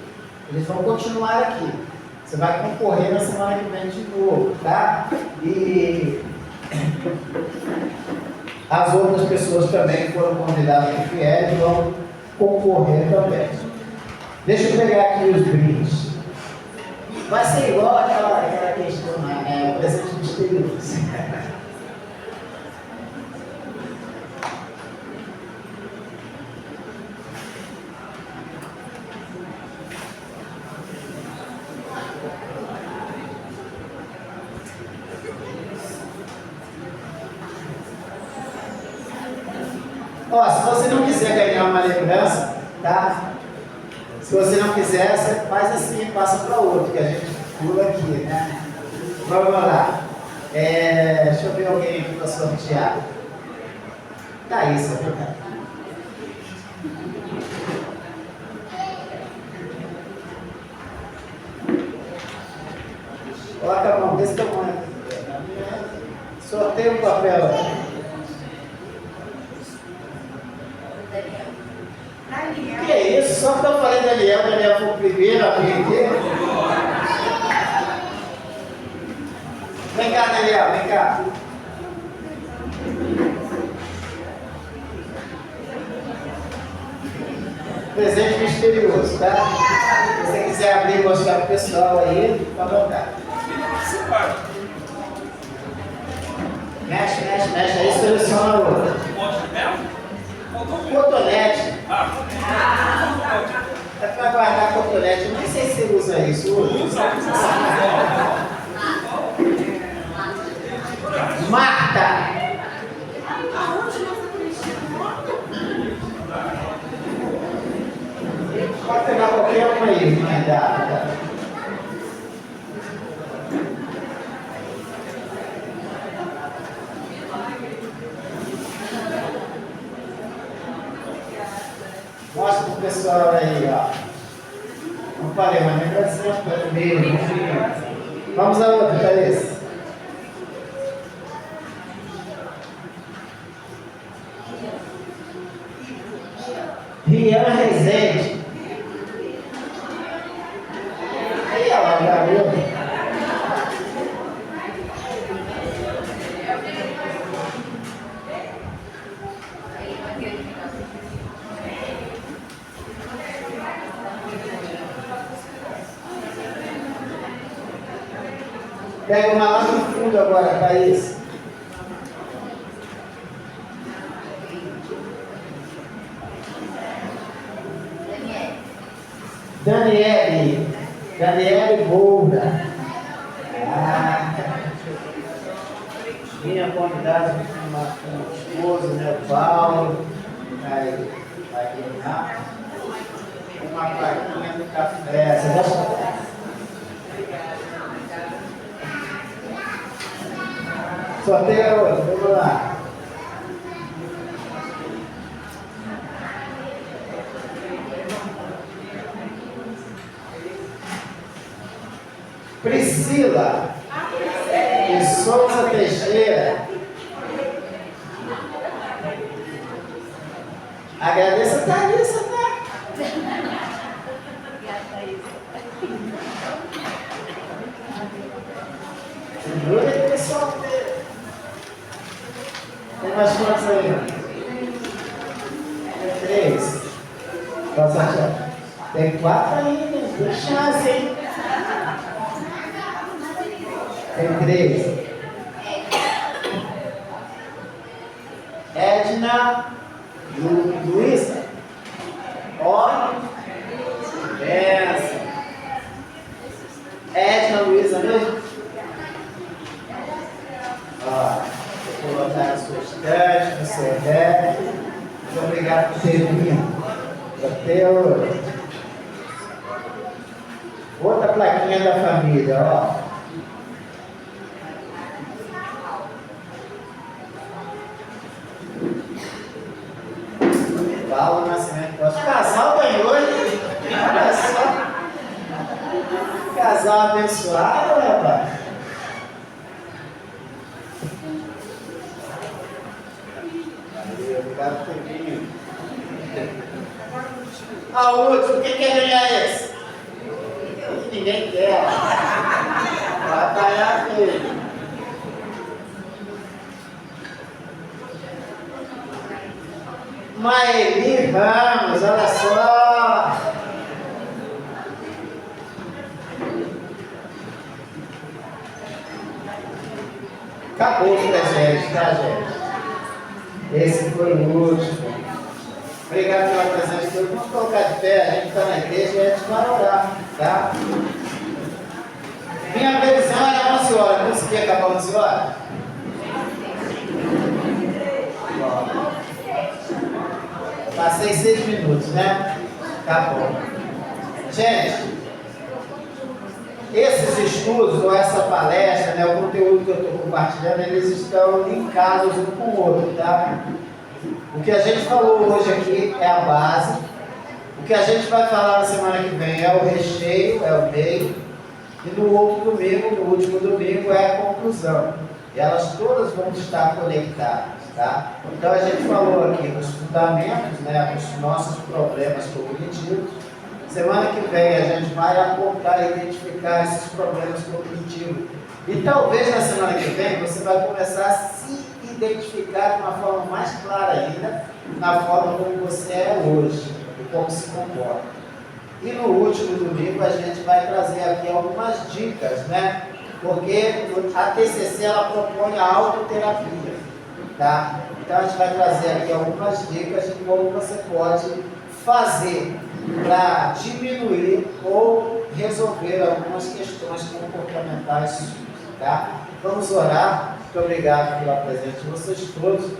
eles vão continuar aqui. Você vai concorrer na semana que vem de novo, tá? E as outras pessoas também que foram convidadas por fiéis vão concorrer também. Deixa eu pegar aqui os brindes. Vai ser igual aquela questão, né? O presente misterioso. Ó, se você não quiser ganhar uma lembrança, tá? Se você não quiser, você faz assim e passa para outro, que a gente pula aqui, né? Vamos lá. Deixa eu ver alguém aqui para sortear. Tá isso, é verdade. Coloca a mão desse tamanho. Sorteia o papel. eu falei Daniel foi o primeiro a vir aqui. Vem cá, Daniel, vem cá. Presente misterioso, tá? Se você quiser abrir e mostrar pro pessoal aí, fica à vontade. Mexe, mexe, mexe aí, seleciona o outro. Cotonete. É para guardar cotonete. Eu nem sei se você usa isso. Usa. Marta. Pode pegar qualquer uma aí, mãe. Dá. Mostra pro pessoal aí, ó. Não falei, mas nem vai ser primeiro. Vamos a outra, Thaís. Rian Rezende. Aí, ó, garoto. Pega uma lá no fundo agora, Thaís. Daniele Golda. Minha convidada com o esposo, né, o Paulo. Vai ganhar uma plaquinha do café. Você gosta? Sorteia outra, vamos lá. Priscila e Souza Teixeira. Agradeça a Thaísa, né? Segura aí, pessoal. Tem mais quantos aí? Tem 3. Posso achar? Tem 4 ainda. Tem chance, hein? Tem 3. Edna Luísa. Ó. Essa. Edna Luísa mesmo? Ó. Vou colocar na sua estante, no seu ré. Muito obrigado por ter vindo. Até outra plaquinha da família, ó. Paulo Nascimento Costa. O casal ganhou, hein? Olha só. Casal abençoado, rapaz. Obrigado por vir. Ah, o último, quem quer ganhar esse? Ninguém quer. Vai ganhar ele. Maeli Ramos, olha só. Acabou o presente, tá, gente? Esse foi o último. Obrigado pela presença de todos. Vamos colocar de pé, a gente está na igreja e a gente vai orar, tá? Minha previsão era 11 horas. Consegui acabar 11 horas? Passei 6 minutos, né? Tá bom. Gente, esses estudos ou essa palestra, né, o conteúdo que eu estou compartilhando, eles estão linkados um com o outro, tá? O que a gente falou hoje aqui é a base. O que a gente vai falar na semana que vem é o recheio, é o meio. E no outro domingo, no último domingo, é a conclusão. E elas todas vão estar conectadas, tá? Então a gente falou aqui dos fundamentos, né, dos nossos problemas cognitivos. Semana que vem a gente vai apontar e identificar esses problemas cognitivos. E talvez na semana que vem você vai começar a se identificar de uma forma mais clara ainda na forma como você é hoje e como se comporta. E no último domingo a gente vai trazer aqui algumas dicas, né? Porque a TCC ela propõe a autoterapia, tá? Então a gente vai trazer aqui algumas dicas de como você pode fazer para diminuir ou resolver algumas questões comportamentais, tá? Vamos orar. Muito obrigado pela presença de vocês todos.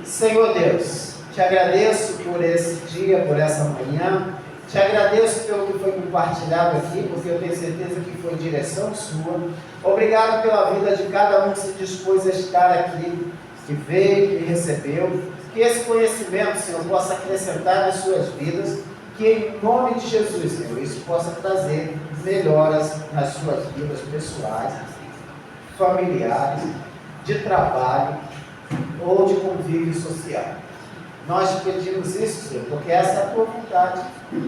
Senhor Deus, te agradeço por esse dia, por essa manhã. Te agradeço pelo que foi compartilhado aqui, porque eu tenho certeza que foi direção sua. Obrigado pela vida de cada um que se dispôs a estar aqui, que veio, que recebeu. Que esse conhecimento, Senhor, possa acrescentar nas suas vidas, que em nome de Jesus, Senhor, isso possa trazer melhoras nas suas vidas pessoais, familiares, de trabalho ou de convívio social. Nós te pedimos isso, Senhor, porque essa é a tua vontade.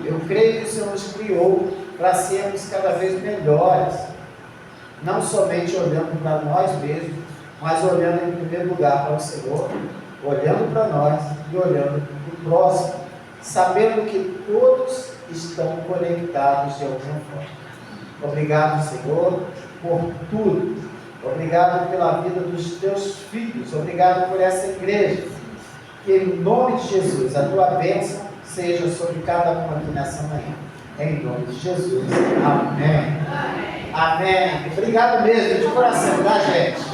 Eu creio que o Senhor nos criou para sermos cada vez melhores, não somente olhando para nós mesmos, mas olhando em primeiro lugar para o Senhor, olhando para nós e olhando para o próximo, sabendo que todos estão conectados de alguma forma. Obrigado, Senhor, por tudo. Obrigado pela vida dos teus filhos. Obrigado por essa igreja. Que em nome de Jesus, a tua bênção seja sobre cada um aqui nessa manhã. Em nome de Jesus. Amém. Amém. Obrigado mesmo, de coração, tá, gente?